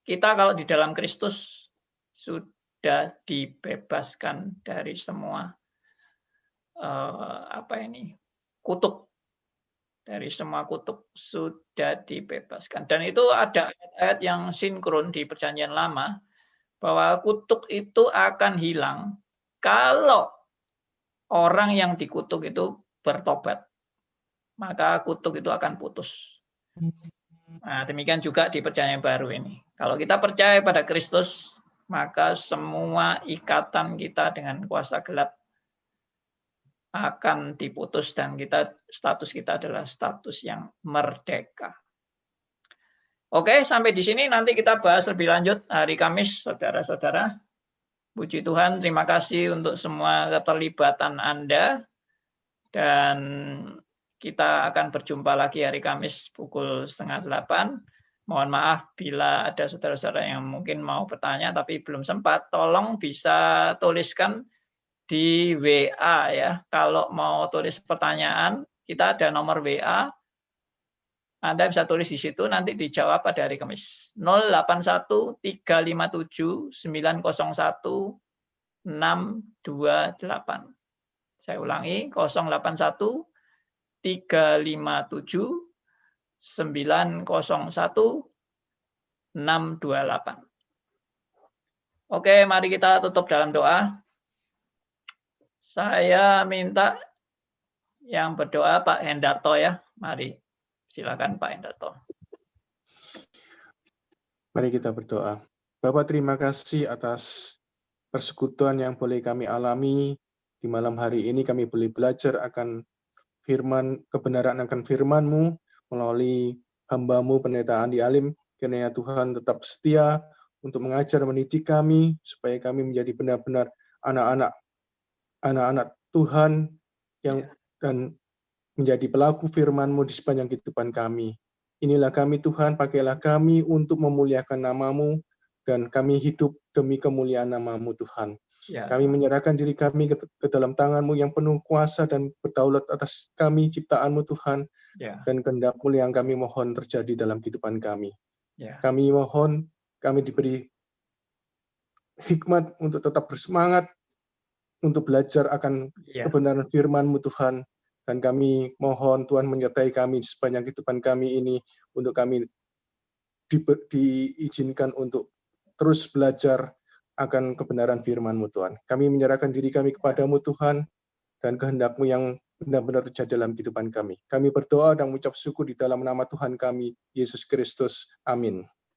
kita kalau di dalam Kristus sudah dibebaskan dari semua kutuk, dari semua kutuk sudah dibebaskan. Dan itu ada ayat-ayat yang sinkron di Perjanjian Lama bahwa kutuk itu akan hilang kalau orang yang dikutuk itu bertobat, maka kutuk itu akan putus. Nah, demikian juga di perjanjian baru ini. Kalau kita percaya pada Kristus, maka semua ikatan kita dengan kuasa gelap akan diputus dan status kita adalah status yang merdeka. Oke, sampai di sini nanti kita bahas lebih lanjut hari Kamis, saudara-saudara. Puji Tuhan, terima kasih untuk semua keterlibatan Anda. Dan kita akan berjumpa lagi hari Kamis pukul 7:30. Mohon maaf bila ada saudara-saudara yang mungkin mau bertanya tapi belum sempat, tolong bisa tuliskan di WA ya. Kalau mau tulis pertanyaan, kita ada nomor WA. Anda bisa tulis di situ, nanti dijawab pada hari Kamis. 081 357 901 628. Saya ulangi, 081 357 901 628. Oke, mari kita tutup dalam doa. Saya minta yang berdoa Pak Hendarto ya. Mari, silakan Pak Hendarto. Mari kita berdoa. Bapak, terima kasih atas persekutuan yang boleh kami alami di malam hari ini. Kami boleh belajar akan firman, kebenaran akan firman-Mu melalui hamba-Mu Pendeta Andi Alim. Kiranya Tuhan tetap setia untuk mengajar, mendidik kami supaya kami menjadi benar-benar anak-anak Tuhan yang dan menjadi pelaku firman-Mu di sepanjang kehidupan kami. Inilah kami Tuhan, pakailah kami untuk memuliakan nama-Mu, dan kami hidup demi kemuliaan nama-Mu Tuhan. Ya. Kami menyerahkan diri kami ke dalam tangan-Mu yang penuh kuasa dan berdaulat atas kami, ciptaan-Mu Tuhan, ya. Dan kehendak-Mu yang kami mohon terjadi dalam kehidupan kami. Ya. Kami mohon, kami diberi hikmat untuk tetap bersemangat, untuk belajar akan kebenaran firman-Mu Tuhan. Dan kami mohon Tuhan menyertai kami sepanjang kehidupan kami ini, untuk kami diizinkan untuk terus belajar akan kebenaran firman-Mu Tuhan. Kami menyerahkan diri kami kepada-Mu Tuhan, dan kehendak-Mu yang benar-benar terjadi dalam kehidupan kami. Kami berdoa dan mengucap syukur di dalam nama Tuhan kami, Yesus Kristus. Amin.